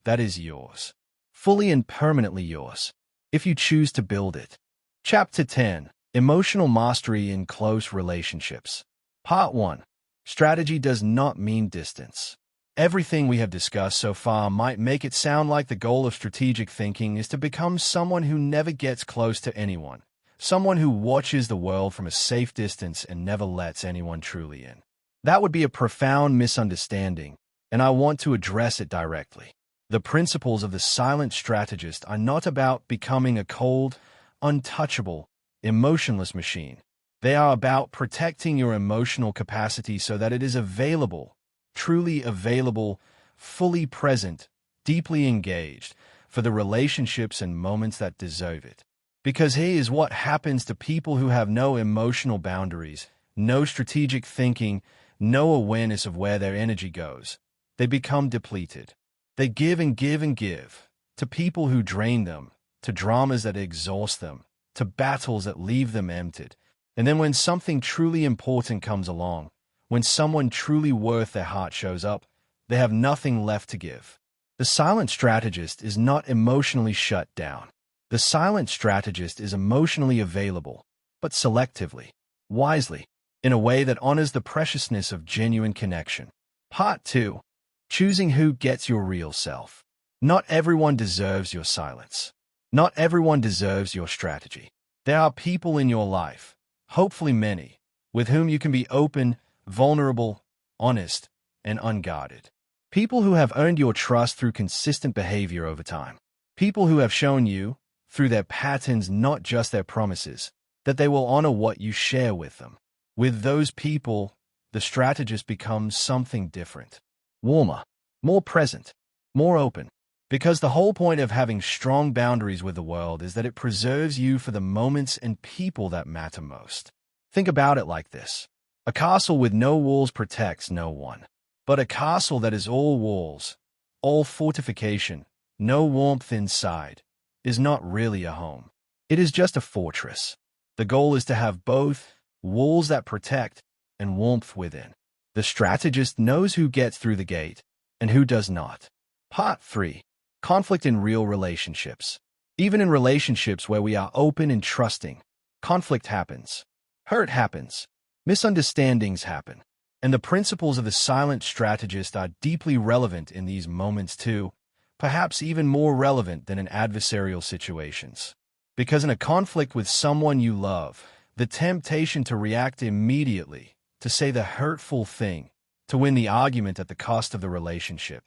That is yours. Fully and permanently yours, if you choose to build it. Chapter 10. Emotional Mastery in Close Relationships. Part 1. Strategy does not mean distance. Everything we have discussed so far might make it sound like the goal of strategic thinking is to become someone who never gets close to anyone, someone who watches the world from a safe distance and never lets anyone truly in. That would be a profound misunderstanding, and I want to address it directly. The principles of the silent strategist are not about becoming a cold, untouchable, emotionless machine. They are about protecting your emotional capacity so that it is available, truly available, fully present, deeply engaged, for the relationships and moments that deserve it. Because here is what happens to people who have no emotional boundaries, no strategic thinking, no awareness of where their energy goes. They become depleted. They give and give and give, to people who drain them, to dramas that exhaust them, to battles that leave them emptied. And then when something truly important comes along, when someone truly worth their heart shows up, they have nothing left to give. The silent strategist is not emotionally shut down. The silent strategist is emotionally available, but selectively, wisely, in a way that honors the preciousness of genuine connection. Part 2. Choosing who gets your real self. Not everyone deserves your silence. Not everyone deserves your strategy. There are people in your life, hopefully many, with whom you can be open, vulnerable, honest, and unguarded. People who have earned your trust through consistent behavior over time. People who have shown you, through their patterns, not just their promises, that they will honor what you share with them. With those people, the strategist becomes something different. Warmer, more present, more open. Because the whole point of having strong boundaries with the world is that it preserves you for the moments and people that matter most. Think about it like this. A castle with no walls protects no one. But a castle that is all walls, all fortification, no warmth inside, is not really a home. It is just a fortress. The goal is to have both, walls that protect and warmth within. The strategist knows who gets through the gate and who does not. Part 3. Conflict in real relationships. Even in relationships where we are open and trusting, conflict happens. Hurt happens. Misunderstandings happen. And the principles of the silent strategist are deeply relevant in these moments too, perhaps even more relevant than in adversarial situations. Because in a conflict with someone you love, the temptation to react immediately, to say the hurtful thing, to win the argument at the cost of the relationship,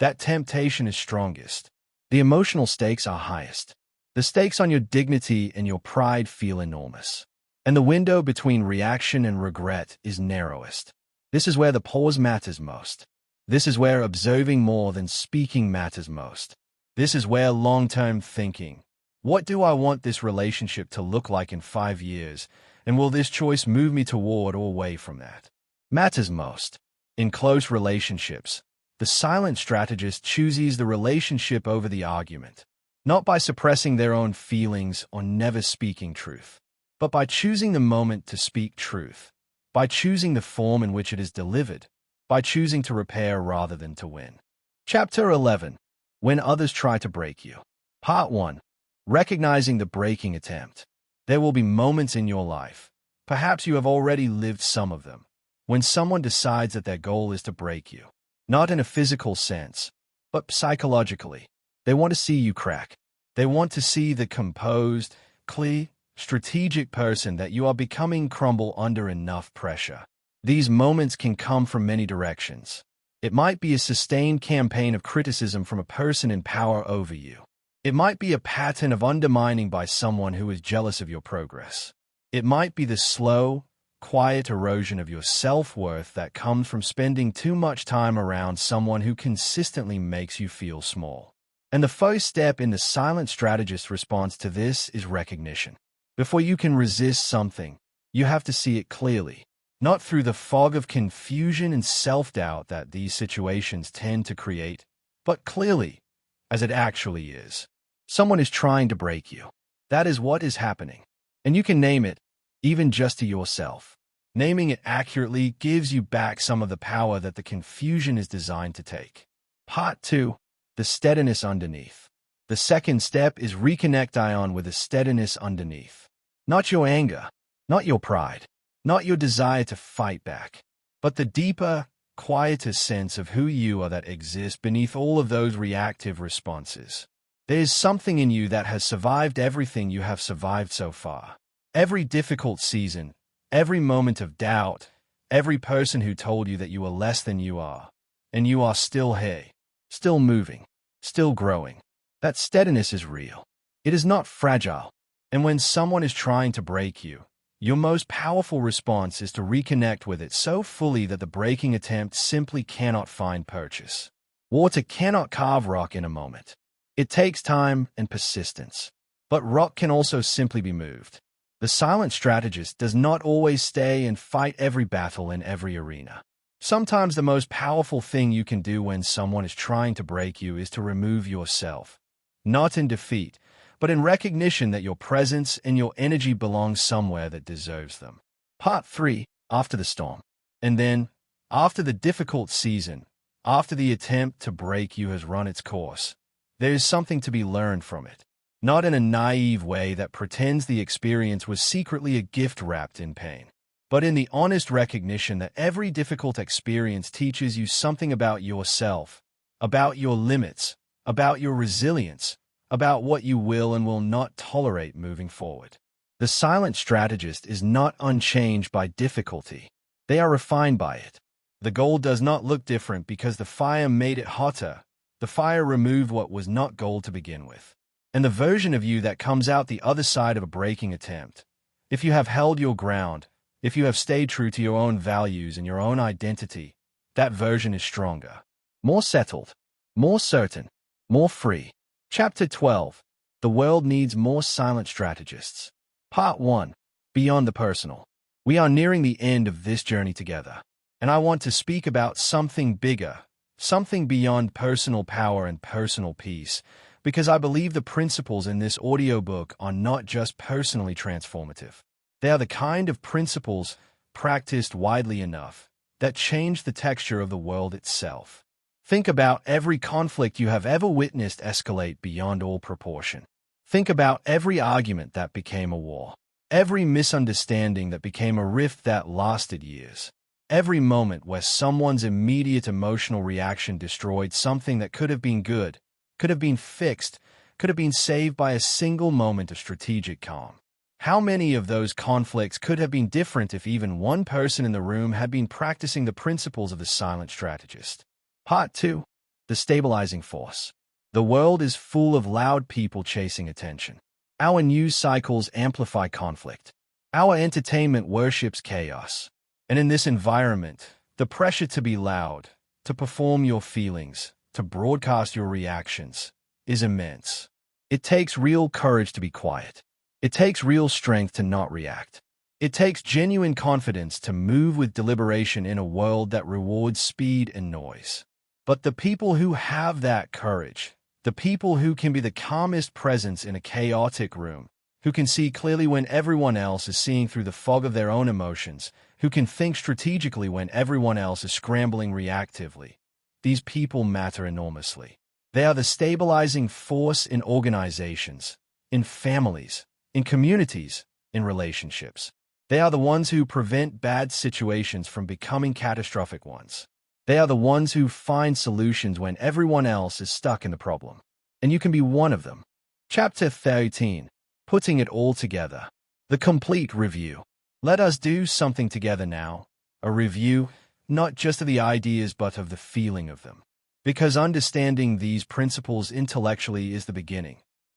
that temptation is strongest. The emotional stakes are highest. The stakes on your dignity and your pride feel enormous. And the window between reaction and regret is narrowest. This is where the pause matters most. This is where observing more than speaking matters most. This is where long-term thinking, what do I want this relationship to look like in 5 years, and will this choice move me toward or away from that, matters most. In close relationships, the silent strategist chooses the relationship over the argument, not by suppressing their own feelings or never speaking truth, but by choosing the moment to speak truth, by choosing the form in which it is delivered, by choosing to repair rather than to win. Chapter 11. When others try to break you. Part 1. Recognizing the breaking attempt. There will be moments in your life, perhaps you have already lived some of them, when someone decides that their goal is to break you. Not in a physical sense, but psychologically. They want to see you crack. They want to see the composed, clear, strategic person that you are becoming crumble under enough pressure. These moments can come from many directions. It might be a sustained campaign of criticism from a person in power over you. It might be a pattern of undermining by someone who is jealous of your progress. It might be the slow, quiet erosion of your self-worth that comes from spending too much time around someone who consistently makes you feel small. And the first step in the silent strategist's response to this is recognition. Before you can resist something, you have to see it clearly, not through the fog of confusion and self-doubt that these situations tend to create, but clearly, as it actually is. Someone is trying to break you. That is what is happening. And you can name it, even just to yourself. Naming it accurately gives you back some of the power that the confusion is designed to take. Part 2. The steadiness underneath. The second step is reconnect with the steadiness underneath. Not your anger, not your pride, not your desire to fight back, but the deeper, quieter sense of who you are that exists beneath all of those reactive responses. There's something in you that has survived everything you have survived so far. Every difficult season, every moment of doubt, every person who told you that you are less than you are. And you are still here, still moving, still growing. That steadiness is real. It is not fragile. And when someone is trying to break you, your most powerful response is to reconnect with it so fully that the breaking attempt simply cannot find purchase. Water cannot carve rock in a moment. It takes time and persistence. But rock can also simply be moved. The silent strategist does not always stay and fight every battle in every arena. Sometimes the most powerful thing you can do when someone is trying to break you is to remove yourself. Not in defeat, but in recognition that your presence and your energy belong somewhere that deserves them. Part 3, After the Storm. And then, after the difficult season, after the attempt to break you has run its course, there is something to be learned from it. Not in a naive way that pretends the experience was secretly a gift wrapped in pain, but in the honest recognition that every difficult experience teaches you something about yourself, about your limits, about your resilience, about what you will and will not tolerate moving forward. The silent strategist is not unchanged by difficulty. They are refined by it. The gold does not look different because the fire made it hotter. The fire removed what was not gold to begin with. And the version of you that comes out the other side of a breaking attempt, if you have held your ground, if you have stayed true to your own values and your own identity, that version is stronger, more settled, more certain, more free. Chapter 12. The world needs more silent strategists. Part 1. Beyond the personal. We are nearing the end of this journey together, and I want to speak about something bigger, something beyond personal power and personal peace, because I believe the principles in this audiobook are not just personally transformative. They are the kind of principles practiced widely enough that change the texture of the world itself. Think about every conflict you have ever witnessed escalate beyond all proportion. Think about every argument that became a war, every misunderstanding that became a rift that lasted years, every moment where someone's immediate emotional reaction destroyed something that could have been good, could have been fixed, could have been saved by a single moment of strategic calm. How many of those conflicts could have been different if even one person in the room had been practicing the principles of the silent strategist? Part 2. The stabilizing force. The world is full of loud people chasing attention. Our news cycles amplify conflict. Our entertainment worships chaos. And in this environment, the pressure to be loud, to perform your feelings, to broadcast your reactions, is immense. It takes real courage to be quiet. It takes real strength to not react. It takes genuine confidence to move with deliberation in a world that rewards speed and noise. But the people who have that courage, the people who can be the calmest presence in a chaotic room, who can see clearly when everyone else is seeing through the fog of their own emotions, who can think strategically when everyone else is scrambling reactively, these people matter enormously. They are the stabilizing force in organizations, in families, in communities, in relationships. They are the ones who prevent bad situations from becoming catastrophic ones. They are the ones who find solutions when everyone else is stuck in the problem. And you can be one of them. Chapter 13. Putting it all together. The complete review. Let us do something together now. A review, not just of the ideas but of the feeling of them. Because understanding these principles intellectually is the beginning,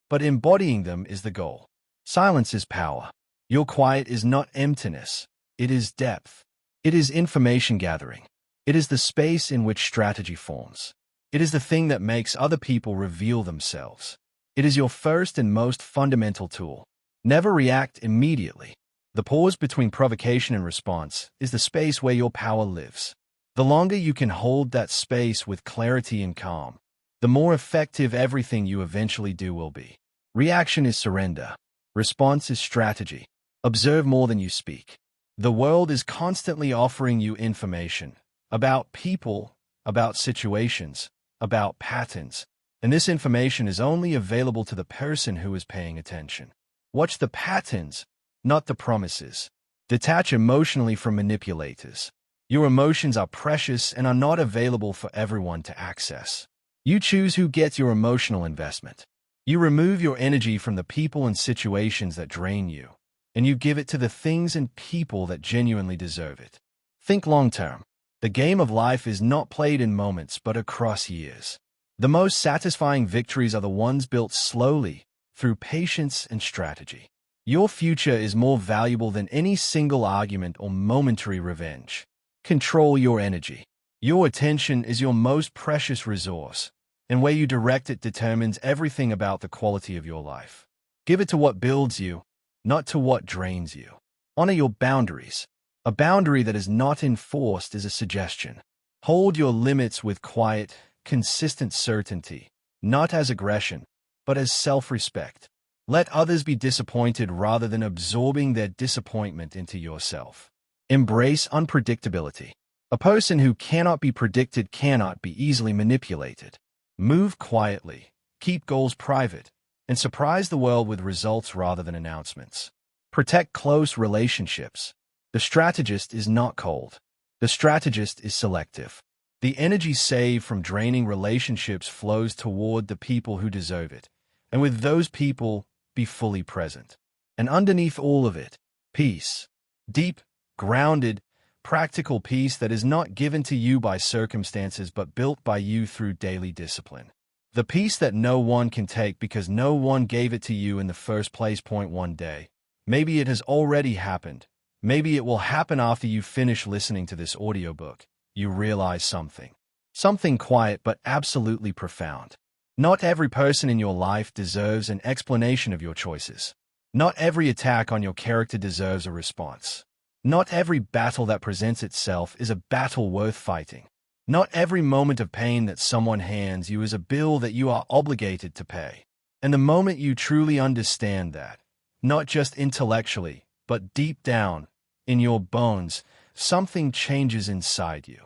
but embodying them is the goal. Silence is power. Your quiet is not emptiness. It is depth. It is information gathering. It is the space in which strategy forms. It is the thing that makes other people reveal themselves. It is your first and most fundamental tool. Never react immediately. The pause between provocation and response is the space where your power lives. The longer you can hold that space with clarity and calm, the more effective everything you eventually do will be. Reaction is surrender. Response is strategy. Observe more than you speak. The world is constantly offering you information about people, about situations, about patterns, and this information is only available to the person who is paying attention. Watch the patterns, not the promises. Detach emotionally from manipulators. Your emotions are precious and are not available for everyone to access. You choose who gets your emotional investment. You remove your energy from the people and situations that drain you, and you give it to the things and people that genuinely deserve it. Think long-term. The game of life is not played in moments but across years. The most satisfying victories are the ones built slowly, through patience and strategy. Your future is more valuable than any single argument or momentary revenge. Control your energy. Your attention is your most precious resource, and where you direct it determines everything about the quality of your life. Give it to what builds you, not to what drains you. Honor your boundaries. A boundary that is not enforced is a suggestion. Hold your limits with quiet, consistent certainty, not as aggression, but as self-respect. Let others be disappointed rather than absorbing their disappointment into yourself. Embrace unpredictability. A person who cannot be predicted cannot be easily manipulated. Move quietly, keep goals private, and surprise the world with results rather than announcements. Protect close relationships. The strategist is not cold. The strategist is selective. The energy saved from draining relationships flows toward the people who deserve it, and with those people, be fully present. And underneath all of it, peace. Deep, grounded, practical peace that is not given to you by circumstances but built by you through daily discipline. The peace that no one can take because no one gave it to you in the first place. One day. Maybe it has already happened. Maybe it will happen after you finish listening to this audiobook. You realize something. Something quiet but absolutely profound. Not every person in your life deserves an explanation of your choices. Not every attack on your character deserves a response. Not every battle that presents itself is a battle worth fighting. Not every moment of pain that someone hands you is a bill that you are obligated to pay. And the moment you truly understand that, not just intellectually, but deep down, in your bones, something changes inside you.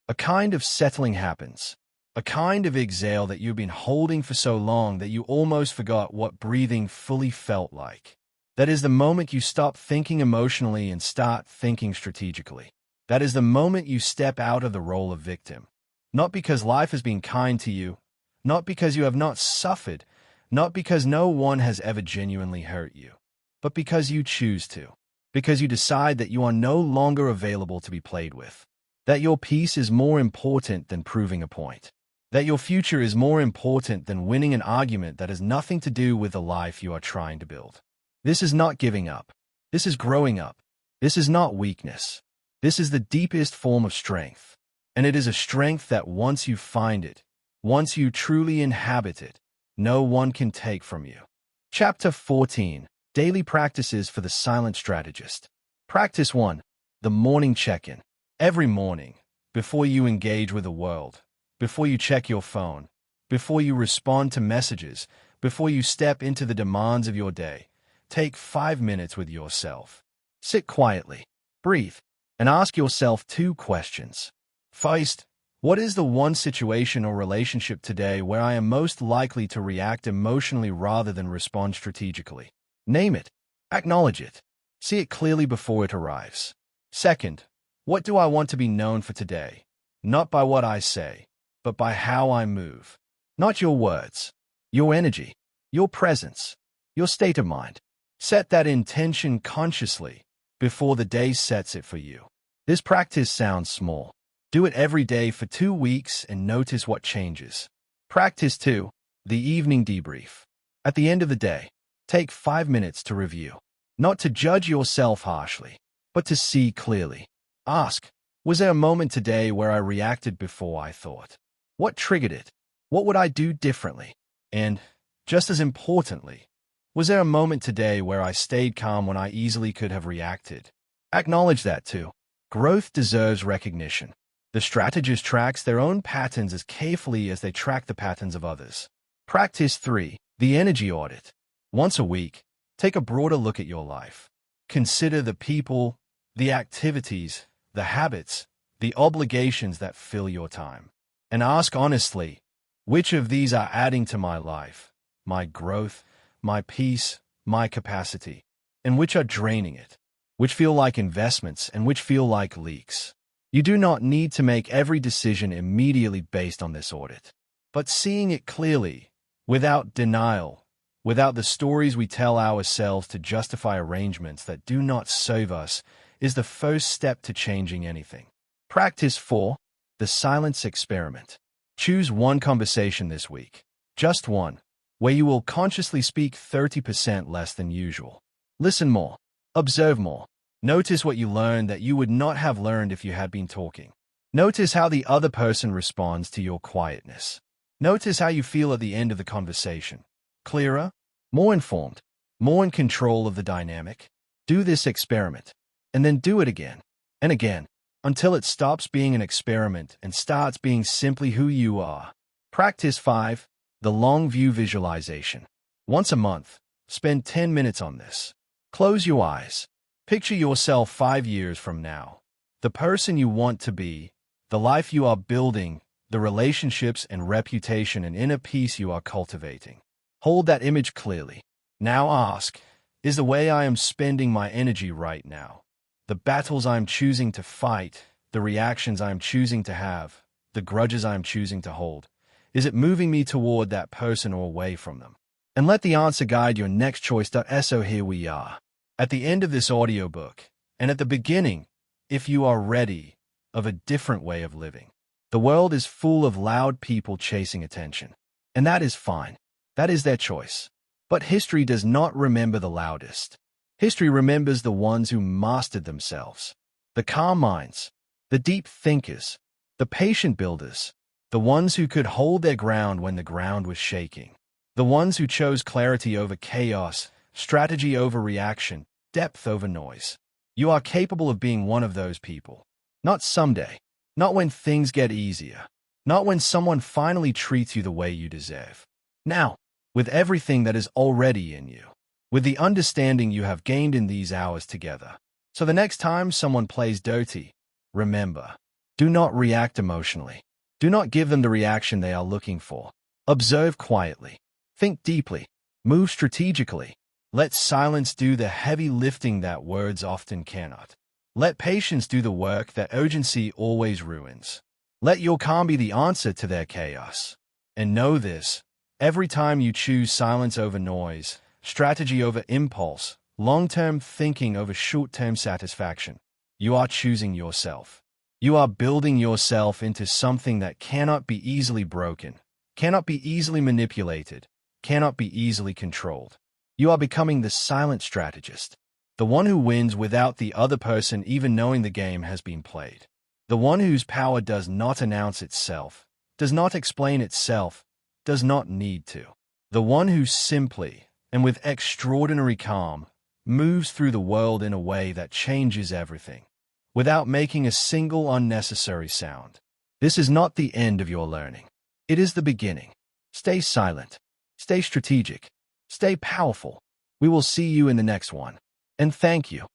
A kind of settling happens. A kind of exhale that you've been holding for so long that you almost forgot what breathing fully felt like. That is the moment you stop thinking emotionally and start thinking strategically. That is the moment you step out of the role of victim. Not because life has been kind to you, not because you have not suffered, not because no one has ever genuinely hurt you, but because you choose to. Because you decide that you are no longer available to be played with. That your peace is more important than proving a point. That your future is more important than winning an argument that has nothing to do with the life you are trying to build. This is not giving up. This is growing up. This is not weakness. This is the deepest form of strength. And it is a strength that once you find it, once you truly inhabit it, no one can take from you. Chapter 14. Daily Practices for the Silent Strategist. Practice 1. The Morning Check-in. Every morning, before you engage with the world, before you check your phone, before you respond to messages, before you step into the demands of your day, take 5 minutes with yourself. Sit quietly, breathe, and ask yourself 2 questions. First, what is the one situation or relationship today where I am most likely to react emotionally rather than respond strategically? Name it. Acknowledge it. See it clearly before it arrives. Second, what do I want to be known for today? Not by what I say, but by how I move. Not your words, your energy, your presence, your state of mind. Set that intention consciously before the day sets it for you. This practice sounds small. Do it every day for 2 weeks and notice what changes. Practice 2. The Evening Debrief. At the end of the day, take 5 minutes to review. Not to judge yourself harshly, but to see clearly. Ask, was there a moment today where I reacted before I thought? What triggered it? What would I do differently? And, just as importantly, was there a moment today where I stayed calm when I easily could have reacted? Acknowledge that too. Growth deserves recognition. The strategist tracks their own patterns as carefully as they track the patterns of others. Practice 3. The Energy Audit. Once a week, take a broader look at your life. Consider the people, the activities, the habits, the obligations that fill your time. And ask honestly, which of these are adding to my life, my growth, my peace, my capacity, and which are draining it? Which feel like investments and which feel like leaks? You do not need to make every decision immediately based on this audit. But seeing it clearly, without denial, without the stories we tell ourselves to justify arrangements that do not serve us, is the first step to changing anything. Practice 4. The silence experiment. Choose one conversation this week, just one, where you will consciously speak 30% less than usual. Listen more. Observe more. Notice what you learn that you would not have learned if you had been talking. Notice how the other person responds to your quietness. Notice how you feel at the end of the conversation. Clearer? More informed? More in control of the dynamic? Do this experiment, and then do it again and again, until it stops being an experiment and starts being simply who you are. Practice 5. The long view visualization. Once a month, spend 10 minutes on this. Close your eyes. Picture yourself 5 years from now. The person you want to be, the life you are building, the relationships and reputation and inner peace you are cultivating. Hold that image clearly. Now ask, is the way I am spending my energy right now, the battles I am choosing to fight, the reactions I am choosing to have, the grudges I am choosing to hold, is it moving me toward that person or away from them? And let the answer guide your next choice. So here we are, at the end of this audiobook, and at the beginning, if you are ready, of a different way of living. The world is full of loud people chasing attention, and that is fine. That is their choice. But history does not remember the loudest. History remembers the ones who mastered themselves, the calm minds, the deep thinkers, the patient builders, the ones who could hold their ground when the ground was shaking, the ones who chose clarity over chaos, strategy over reaction, depth over noise. You are capable of being one of those people. Not someday. Not when things get easier. Not when someone finally treats you the way you deserve. Now, with everything that is already in you. With the understanding you have gained in these hours together. So the next time someone plays dirty, remember, do not react emotionally. Do not give them the reaction they are looking for. Observe quietly. Think deeply. Move strategically. Let silence do the heavy lifting that words often cannot. Let patience do the work that urgency always ruins. Let your calm be the answer to their chaos. And know this, every time you choose silence over noise, strategy over impulse, long-term thinking over short-term satisfaction, you are choosing yourself. You are building yourself into something that cannot be easily broken, cannot be easily manipulated, cannot be easily controlled. You are becoming the silent strategist. The one who wins without the other person even knowing the game has been played. The one whose power does not announce itself, does not explain itself, does not need to. The one who simply, and with extraordinary calm, moves through the world in a way that changes everything, without making a single unnecessary sound. This is not the end of your learning. It is the beginning. Stay silent. Stay strategic. Stay powerful. We will see you in the next one. And thank you.